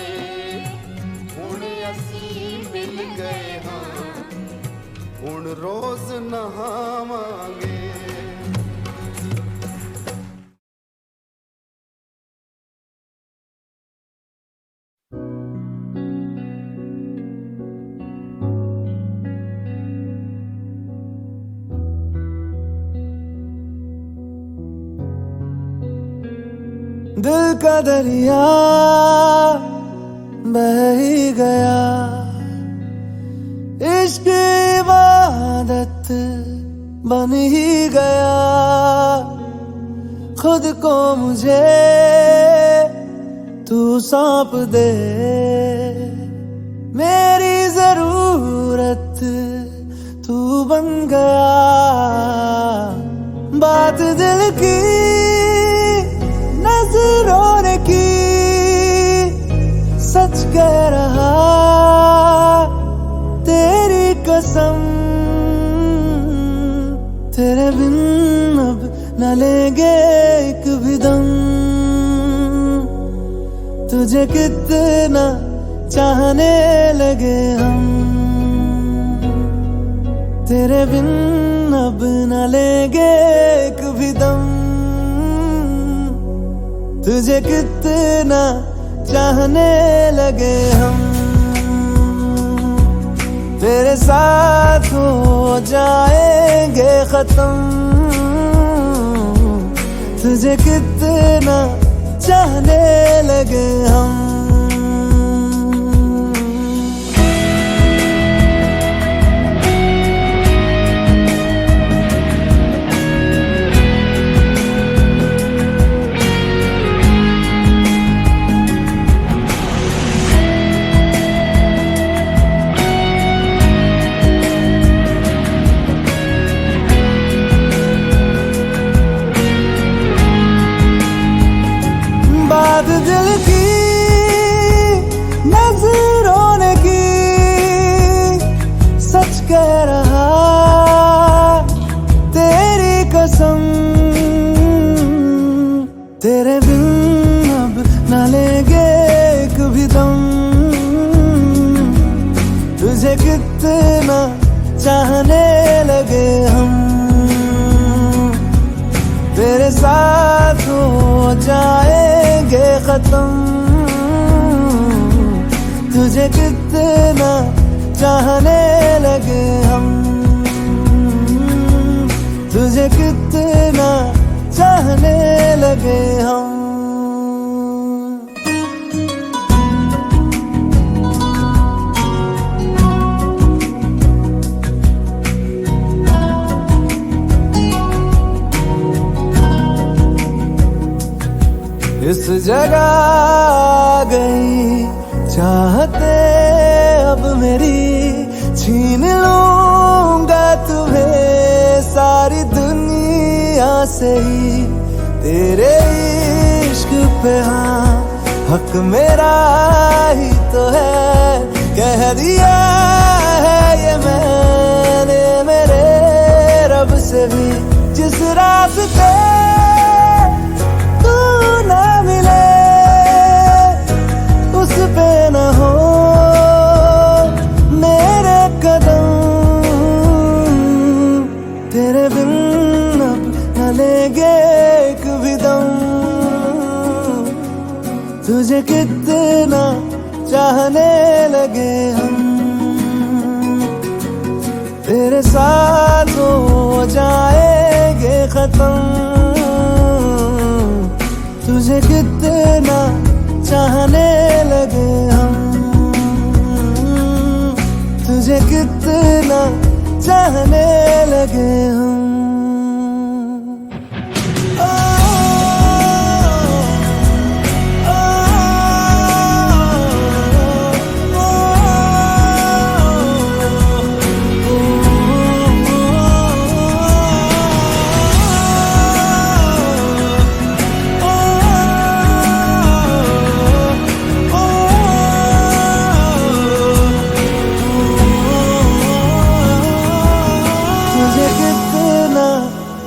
हुण असीं मिल गए हां, हुण रोज नहावांगे। दिल का दरिया बह ही गया, इश्क इबादत बन ही गया। खुद को मुझे तू सौंप दे, मेरी जरूरत तू बन गया। बात दिल की नजरों ने की, सच कह रहा तेरी कसम। तेरे बिन अब न लेंगे एक भी दम, तुझे कितना चाहने लगे हम। तेरे बिन अब न लेंगे एक भी दम, तुझे कितना चाहने लगे हम। तेरे साथ हो जाएंगे खत्म, तुझे कितना चाहने लगे हम। बात दिल की नजरों ने की, सच कह रहा तेरी कसम। तेरे बिन अब न लेंगे एक भी दम, तुझे कितना चाहने लगे हम। तेरे साथ हो जाएंगे खत्म, तुझे कितना चाहने लगे हम। तुझे कितना चाहने लगे हम। इस जगह आ गई चाहते अब मेरी, छीन लूंगा तुम्हें सारी दुनिया से ही। तेरे इश्क पे हाँ हक मेरा ही तो है, कह दिया है ये मैंने मेरे रब से भी। जिस रास्ते तू ना मिले उस पे न हो मेरे कदम। तेरे बिन अब न लेंगे एक भी दम, तुझे कितना साथ हो जाएंगे खत्म। तुझे कितना चाहने लगे हम, तुझे कितना चाहने लगे हम।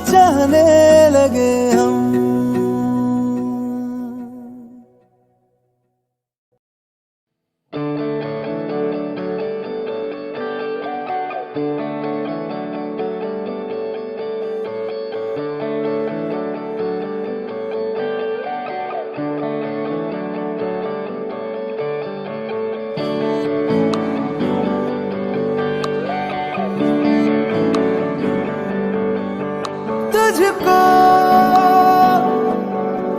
चाहने लगे हम। तुझको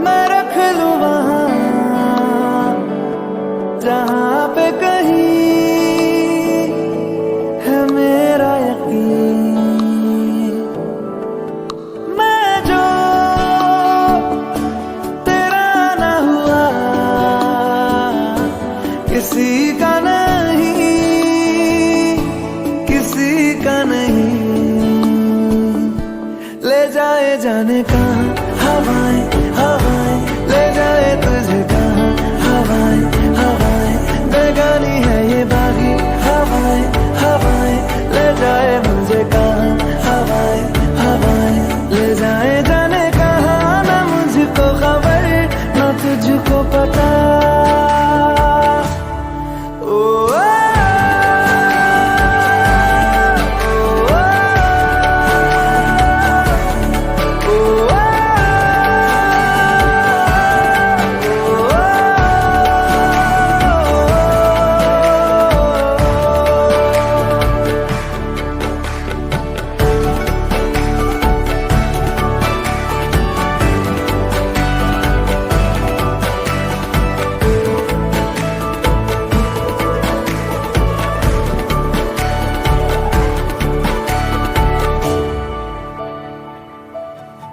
मैं रख लूं वहां जहां पे कहीं है मेरा यकीन। मैं जो तेरा ना हुआ किसी का नहीं, किसी का नहीं। ले जाए जाने कहाँ हवाएं हवाएं, ले जाए तुझे कहाँ हवाएं हवाएं। बेगानी है ये बागी हवाएं हवाएं, ले जाए मुझे कहाँ हवाएं हवाएं। ले जाए जाने कहाँ, ना मुझको खबर ना तुझको पता।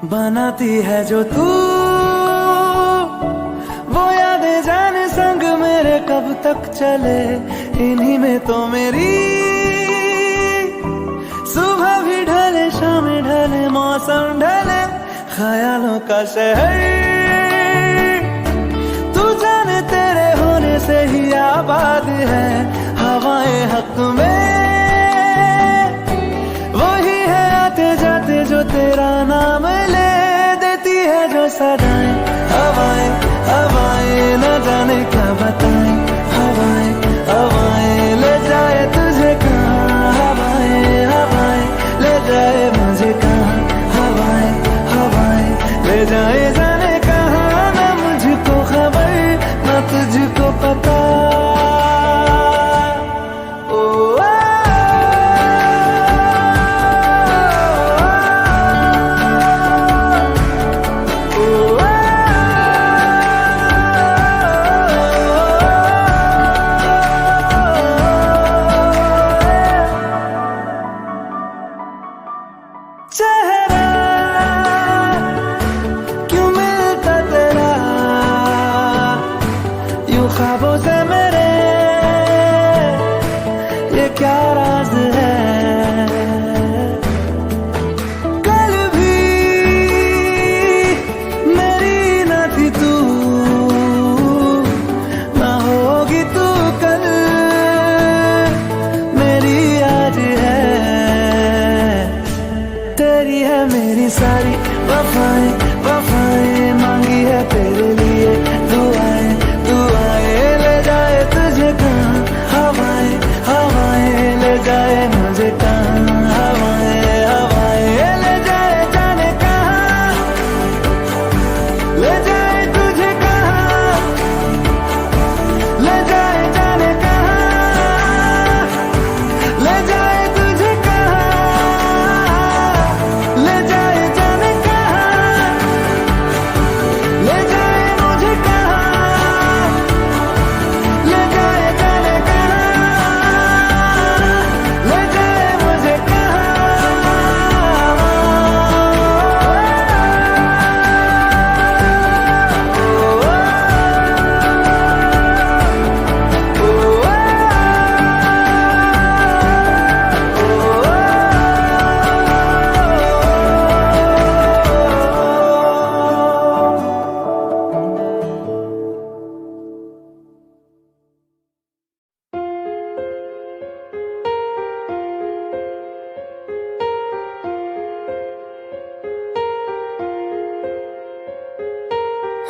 बनाती है जो तू वो यादें जाने संग मेरे कब तक चले। इन्हीं में तो मेरी सुबह भी ढले शाम ढले मौसम ढले। ख्यालों का शहर तू जाने तेरे होने से ही आबाद है। हवाएं हक में वही है आते जाते जो तेरा नाम ले देती है जो सदाएं। हवाएं हवाएं न जाने क्या बताएं। हवाएं हवाएं ले जाए तुझे कहाँ हवाएं हवाएं, ले जाए मुझे कहाँ हवाएं हवाएं। ले जाए जाने कहाँ, ना मुझको खबर ना तुझको पता। चेहरा क्यों मिलता तेरा यूं ख्वाबों से मेरे, ये क्या राज है। कल भी मेरी न थी तू, ना होगी तू कल मेरी आज है। तेरी है मेरी सारी वफाएं वफाएं, मांगी है तेरे लिए दुआएं दुआएं। ले जाए तुझे कहाँ हवाएं हवाएं, ले जाए मुझे कहाँ हवाएं हवाएं। ले जाए जाने कहाँ, ले जाए तुझे कहाँ, ले जाए जाने कहाँ, ले जाए तुझे कहाँ।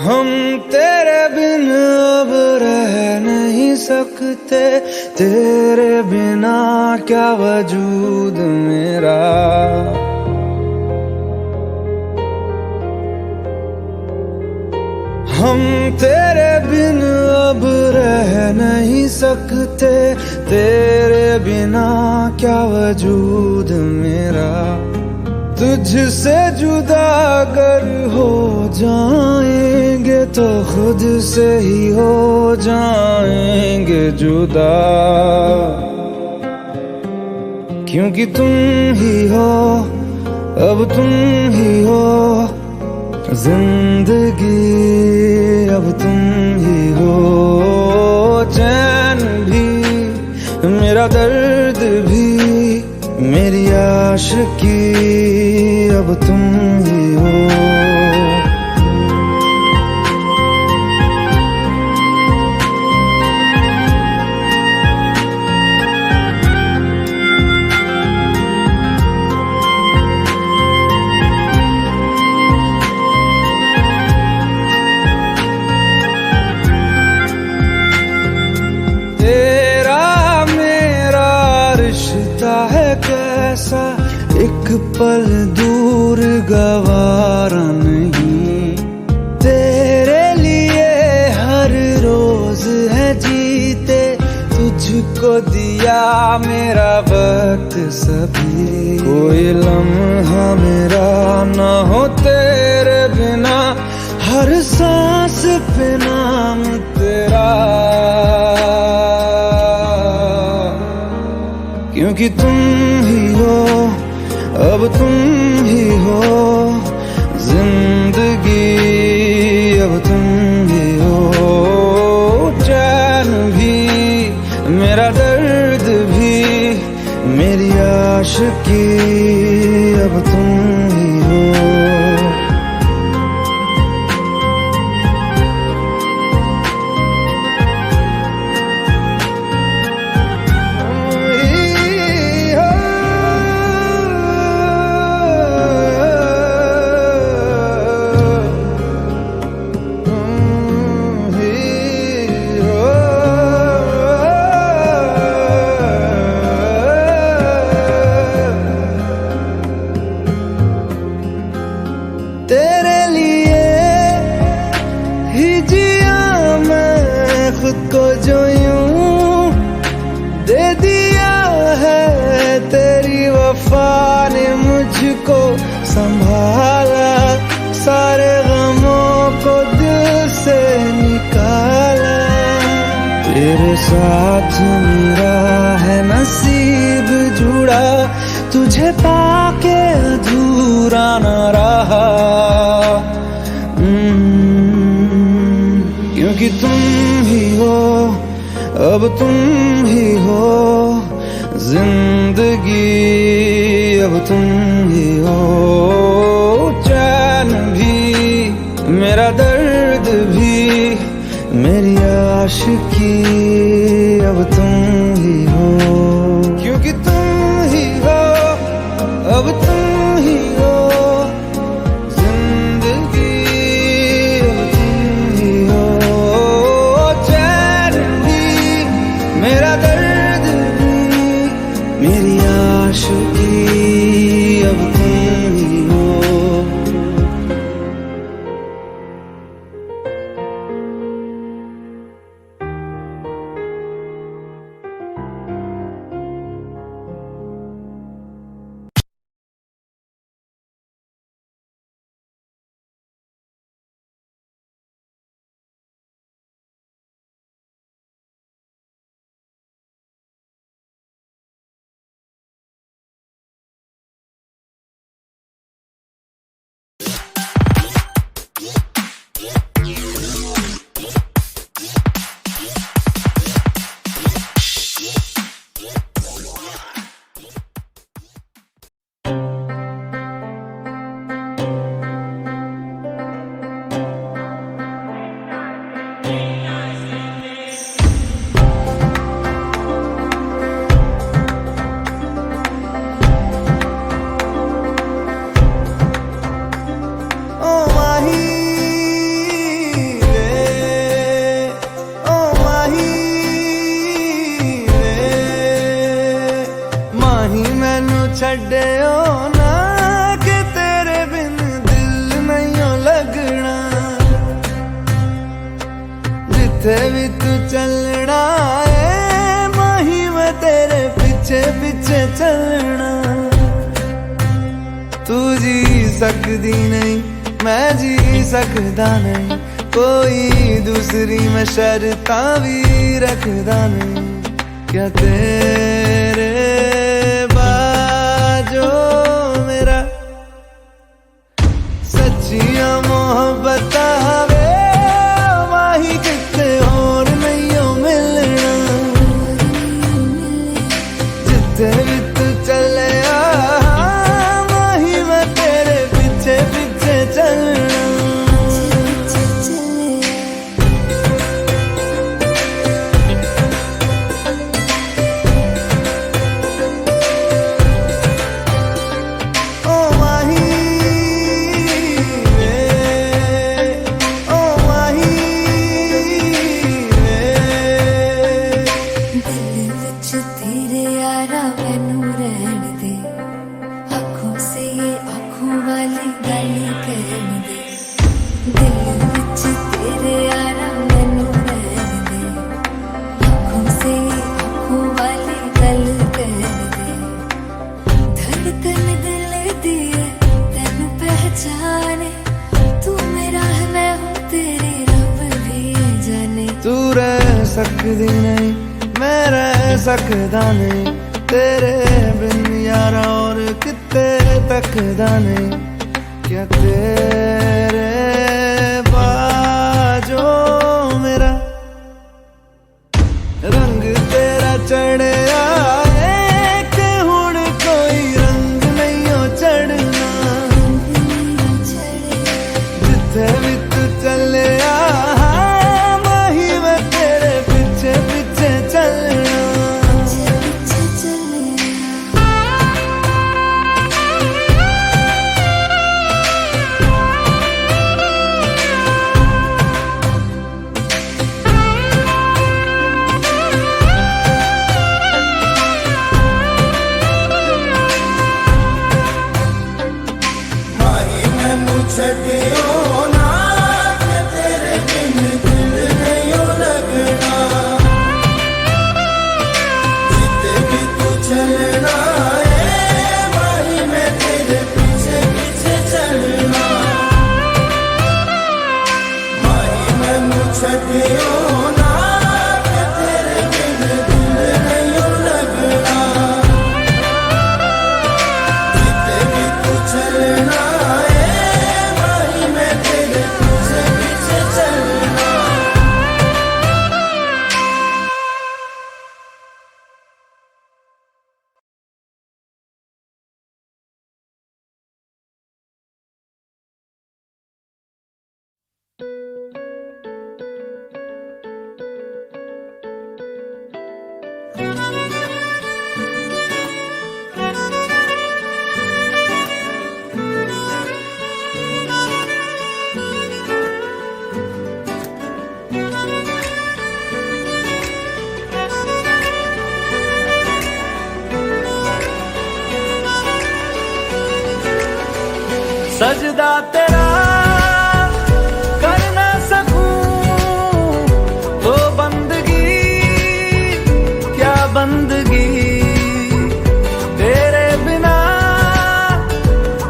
हम तेरे बिन अब रह नहीं सकते, तेरे बिना क्या वजूद मेरा। हम तेरे बिन अब रह नहीं सकते, तेरे बिना क्या वजूद मेरा। तुझसे जुदा अगर हो जाएंगे तो खुद से ही हो जाएंगे जुदा, क्योंकि तुम ही हो, अब तुम ही हो जिंदगी, अब तुम ही हो। चैन भी मेरा दर्द भी मेरी आशिकी, अब तुम ही हो। तेरा मेरा रिश्ता है कैसा, एक पल दूर गवारा नहीं। तेरे लिए हर रोज है जीते, तुझको दिया मेरा वक्त सभी। कोई लम्हा मेरा ना हो तेरे बिना, हर सांस पे नाम तेरा, क्योंकि तुम ही हो, अब तुम ही हो जिंदगी, अब तुम ही हो। चैन भी मेरा दर्द भी मेरी आशिकी, अब तुम ही हो। तेरे लिए ही जिया मैं खुद को, जो यूं दे दिया है तेरी वफा ने मुझको संभाला। सारे गमों को दिल से निकाला, तेरे साथ मेरा है नसीब जुड़ा, तुझे पाके अधूरा न रहा। क्योंकि तुम ही हो, अब तुम ही हो जिंदगी, अब तुम ही हो। चैन भी मेरा दर्द भी मेरी आशिकी, अब तुम ही हो, क्योंकि तुम ही हो, अब तुम ही हो जिंदगी, अब तुम ही हो। चैन भी मेरा दर्द भी मेरी आशिकी, अब तुम ही छड्डियो ना कि तेरे बिन दिल नहीं लगना। जिथे भी तू चलना है माही मैं तेरे पीछे पीछे चलना। तू जी सकदी नहीं मैं जी सकदा नहीं, कोई दूसरी मैं शर्तां भी रखदा नहीं। क्या तेरे बाजो मेरा सच्चियां मोहब्बत वे माही किते और नहीं हो मिलना। जिथे भी तू चले माही मैं तेरे पीछे पीछे चलना। तू रह सकदी नहीं मैं रह सकदा नहीं, तेरे बिन यारा और किते तकदा नहीं। क्या तेरे बाजो मेरा रंग तेरा चढ़िया है कि हुण कोई रंग नहीं हो चढ़ना। जिथे भी तू चले सजदा तेरा कर ना सकूं तो बंदगी क्या बंदगी। तेरे बिना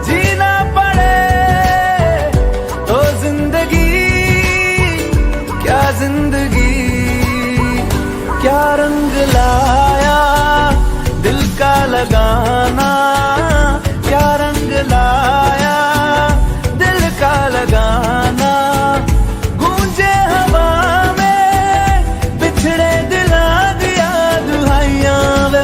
जीना पड़े तो जिंदगी क्या जिंदगी। क्या रंग लाया दिल का लगाना, क्या रंग लाया लगाना। गूंजे हवा में बिछड़े दिला दिया दुहाइयां वे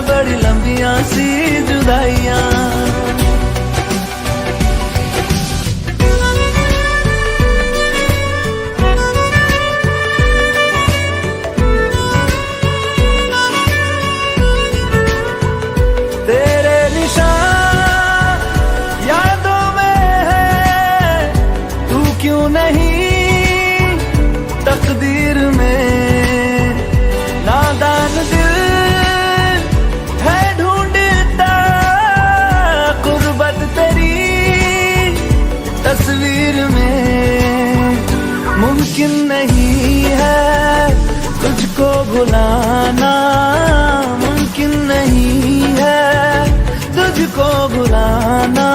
ना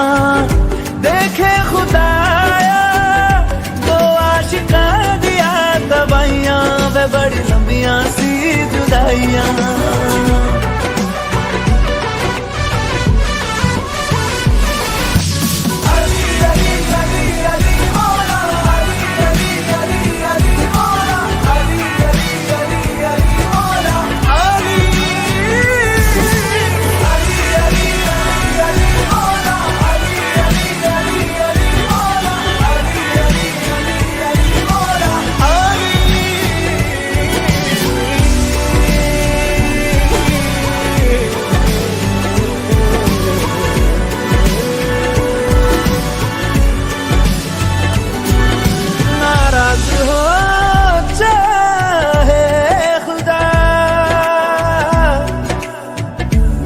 देखे खुदाया, दो आशिका दिया दवाइयां, वे बड़ी लंबियां सी जुदाइयां।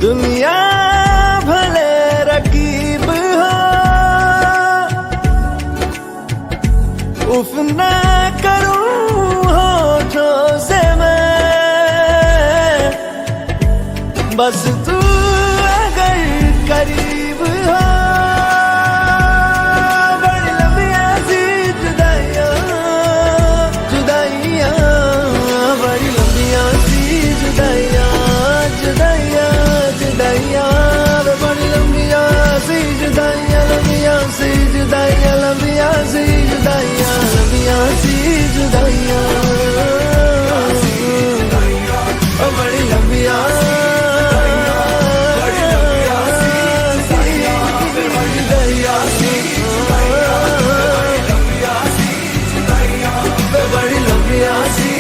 दुनिया भले रकीब हो, उफ ना करूं होठों से मैं, बस तू अगर करीब हो। बड़ी लंबियां सी जुदाइयां, जुदाइयां, बड़ी लंबियां सी जुदाइयां, जुदाइयां, जुदाइयां, बड़ी लंबियां सी जुदाइयां, लंबियां सी जुदाइयां, लंबियां सी जुदाइयां, लंबियां सी जुदाइयां, बड़ी लंबियां, बड़ी लंबियां सी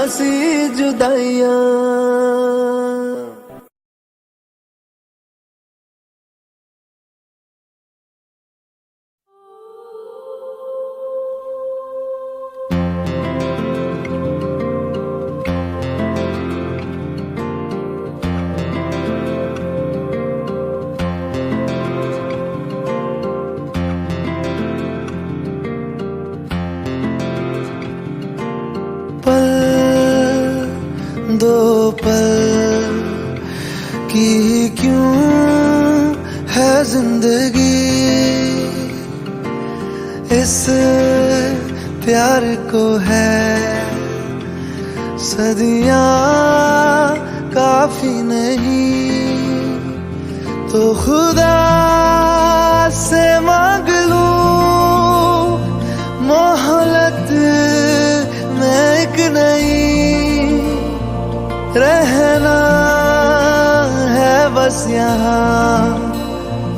सी जुदाइयां। दो पल की क्यों है जिंदगी, इस प्यार को है सदियां काफी नहीं, तो खुदा से मांग लूं मोहलत में एक नहीं, रहना है बस यहाँ,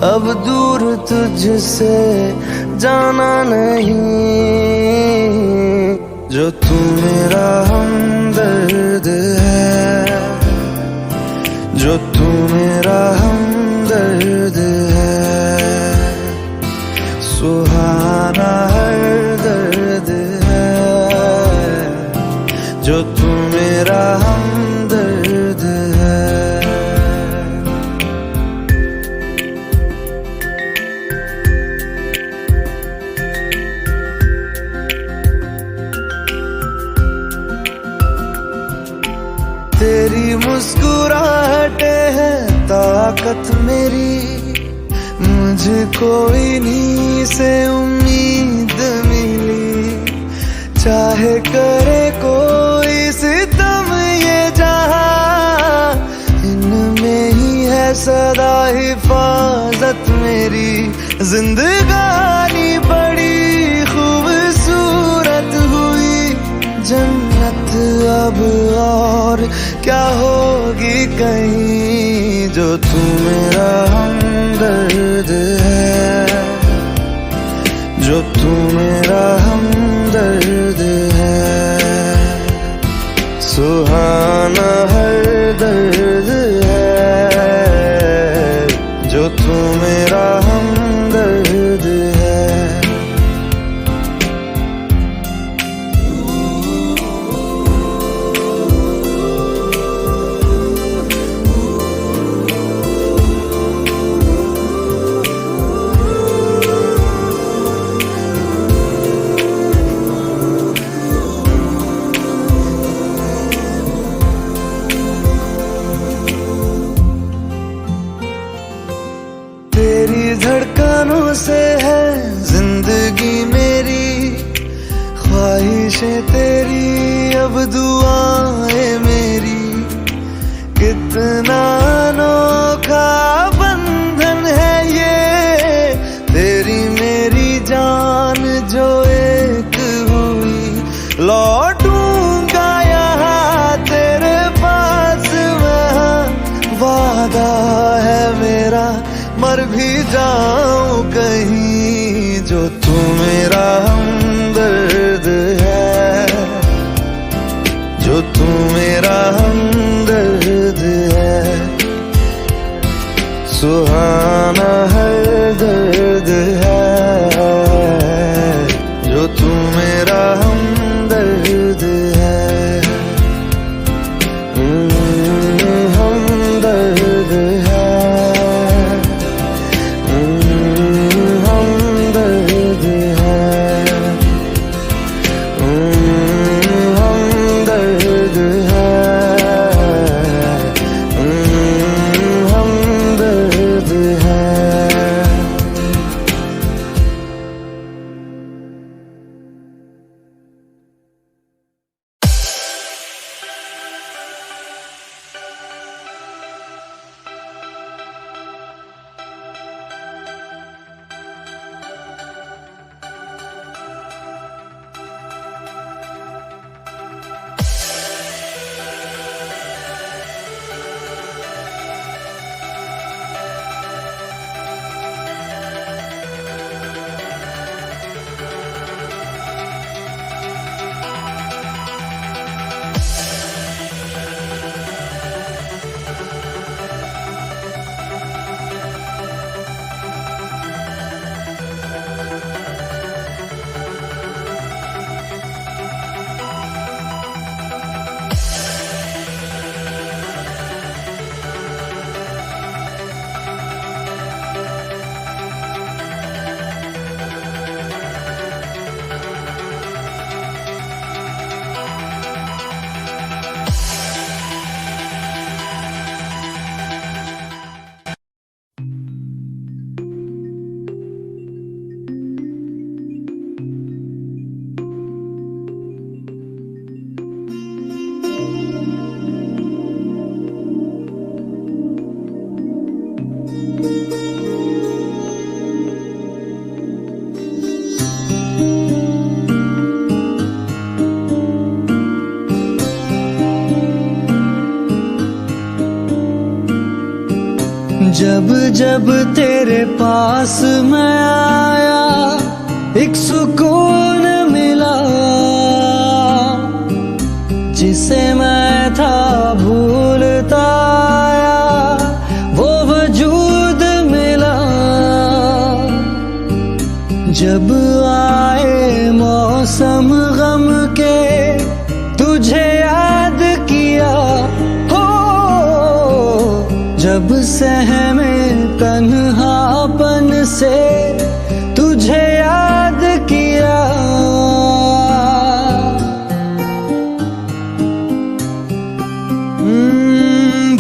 अब दूर तुझसे जाना नहीं, जो तू मेरा हमदर्द है, जो तू मेरा हमदर्द है, सुहाना हर दर्द है, जो तू मेरा हमदर्द है। तेरी मुस्कुराहटे है ताकत मेरी, मुझको इन्हीं से उम्मीद मिली, चाहे करे कोई सितम ये जहां, इनमें ही है सदा हिफाजत मेरी, जिंदगानी बड़ी खूबसूरत हुई, जन्नत अब और क्या होगी कहीं, जो तू मेरा हमदर्द है, जो तू मेरा हमदर्द है, सुहाना हर दर्द है, जो तू मेरा हमदर्द है। तरानों से है जिंदगी मेरी, ख्वाहिशें तेरी अब दुआएं मेरी। कितना अनोखा बंधन है ये, तेरी मेरी जान जो एक हुई। लौटूंगा यहाँ तेरे पास मैं, वादा है मेरा मर भी जाऊं कहीं। जो तू मेरा हमदर्द है, जो तू मेरा हमदर्द है, सुहाना हर दर्द है। जो तू मेरा हमदर्द है, हमदर्द है, हमदर्द है, हमदर्द है, हमदर्द है। जब जब तेरे पास मैं आया, एक सुकून मिला जिसे मैं था भूलता आया, वो वजूद मिला। जब आए मौसम गम के, तुझे याद किया हो। जब सहमे तन्हापन से, तुझे याद किया।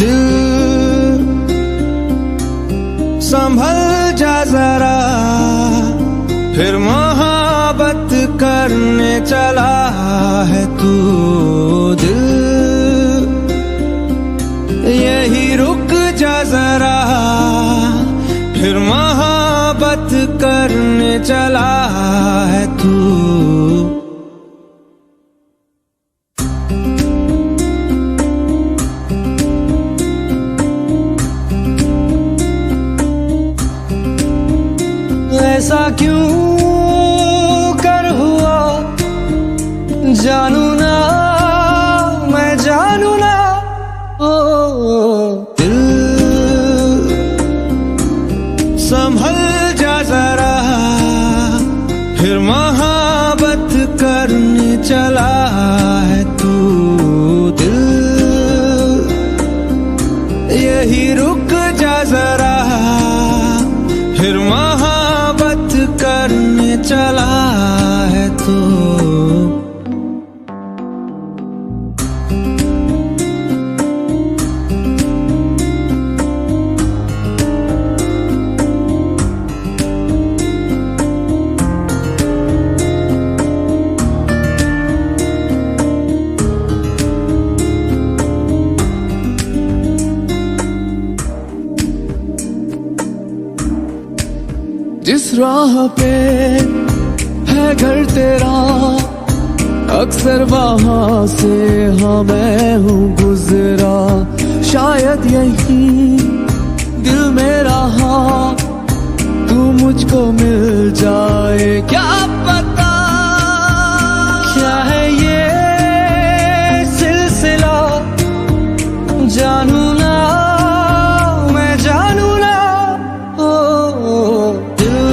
दिल संभल जा जरा, फिर मोहब्बत करने चला है तू। दिल यही रुक जा जरा, फिर मोहब्बत करने चला है तू। ऐसा क्यों कर हुआ, जानू ना मैं जानू ना। ओ दिल संभल जा जरा, फिर मोहब्बत करने चला है तू। दिल यही रुक जा जरा, फिर मोहब्बत कर राह पे है घर तेरा, अक्सर वहां से हाँ मैं हूँ गुजरा। शायद यही दिल में रहा तू मुझको मिल जाए, क्या पता क्या है ये सिलसिला। जानू ना मैं जानू ना, ओ दिल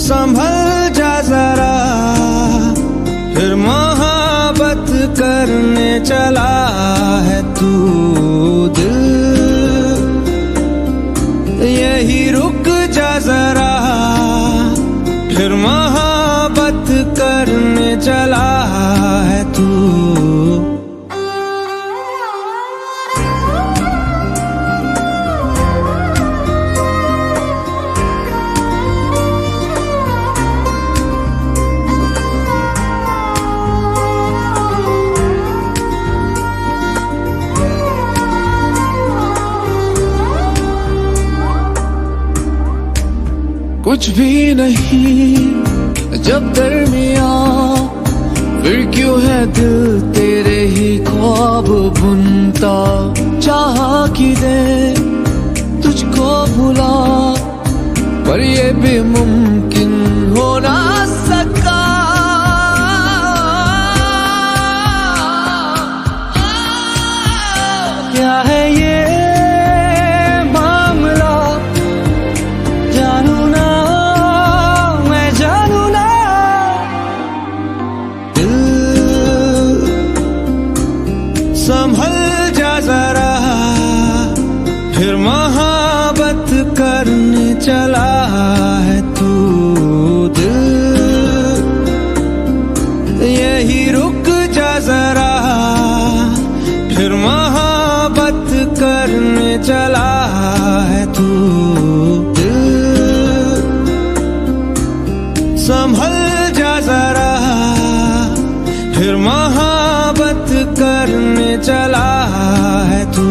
संभल जा जरा, फिर मोहब्बत करने चला है तू। दिल यही रुक जा जरा, फिर मोहब्बत करने चला है तू। कुछ भी नहीं जब दरमिया, फिर क्यों है दिल तेरे ही ख्वाब बुनता। चाह कि दे तुझको भुला, पर ये भी मुमकिन हो ना सका। क्या है ये मामला, जानू ना मैं जानू ना। दिल संभल जा जरा, फिर मोहब्बत करने चला है तू। दिल यही रुक जा जरा, फिर मोहब्बत करने चला है तू। दिल संभल जा जरा, फिर मोहब्बत करने चला है तू।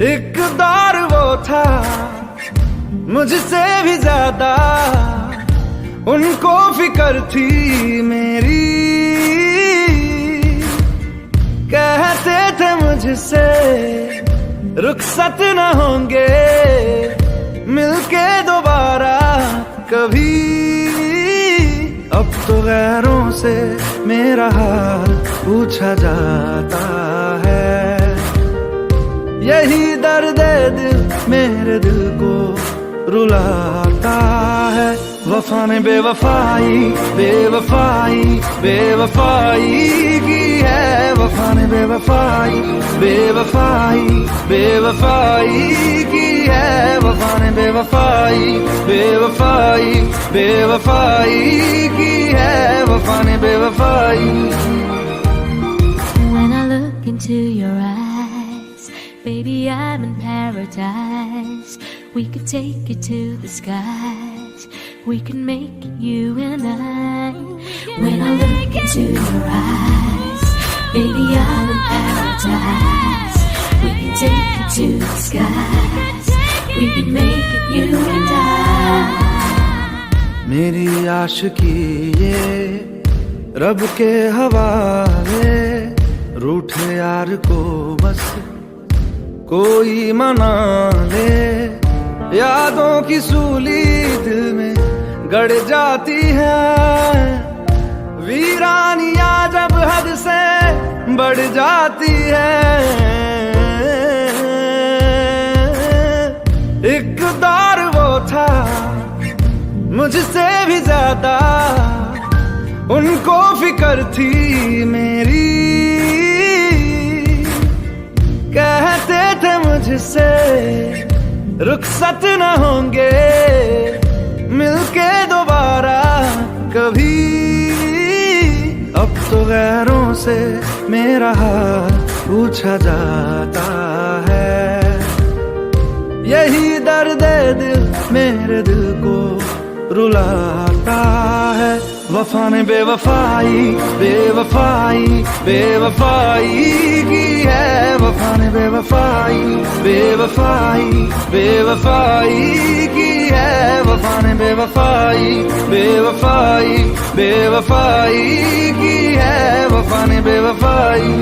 एक दौर वो था मुझसे भी ज्यादा, उनको फिक्र थी मेरी। कहते थे मुझसे रुखसत न होंगे मिलके दोबारा कभी। अब तो गैरों से मेरा हाल पूछा जाता है, यही दर्द दिल मेरे दिल को रुलाता है। वफा ने बेवफाई बेवफाई बेवफाई की है वफा ने बेवफाई, बेवफाई, बेवफाई की है वफा ने बेवफाई, बेवफाई, बेवफाई की है वफा ने बेवफाई। When I look into your eyes, baby, I'm in paradise. We could take it to the skies. We can make it you and I. When I look into your eyes, baby, I'm in paradise. We can take it to the skies. We can make it you and I. मेरी आशिकी ये रब के हवाले, रूठे यार को बस कोई मना ले। यादों की सूली दिल में गड़ जाती है, वीरानिया जब हद से बढ़ जाती है। एक दौर वो था मुझसे भी ज्यादा, उनको फिक्र थी मेरी, कहते थे मुझसे रुखसत न होंगे मिलके दोबारा कभी। अब तो गैरों से मेरा हाल पूछा जाता है, यही दर्द दिल मेरे दिल को रुलाता है। वफा ने बेवफाई, बेवफाई, बेवफाई की है वफा ने बेवफाई, बेवफाई, बेवफाई की है वफा ने बेवफाई, बेवफाई, बेवफाई की है वफा ने बेवफाई।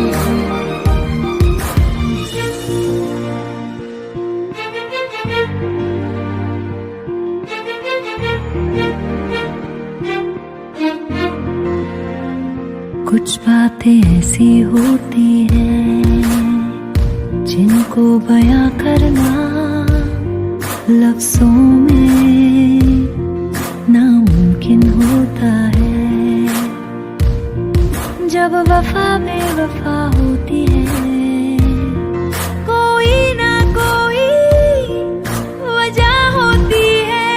कुछ बातें ऐसी होती हैं जिनको बयां करना लफ्जों में नामुमकिन होता है। जब वफा बेवफा होती है, कोई ना कोई वजह होती है,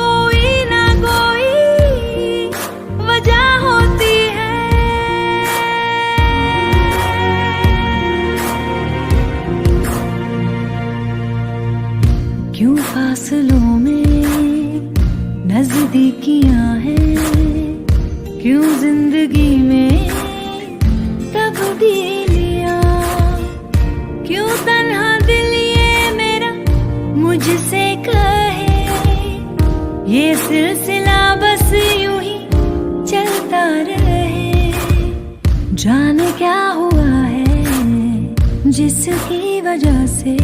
कोई ना कोई वजह होती है। क्यों फासलों में नजदीकियां हैं, क्यों जिंदगी में तब्दीलियां, क्यों तन्हा दिल ये मेरा मुझसे कहे, ये सिलसिला बस यूं ही चलता रहे। जाने क्या हुआ है जिसकी वजह से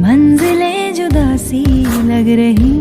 मंजिलें जुदा सी लग रही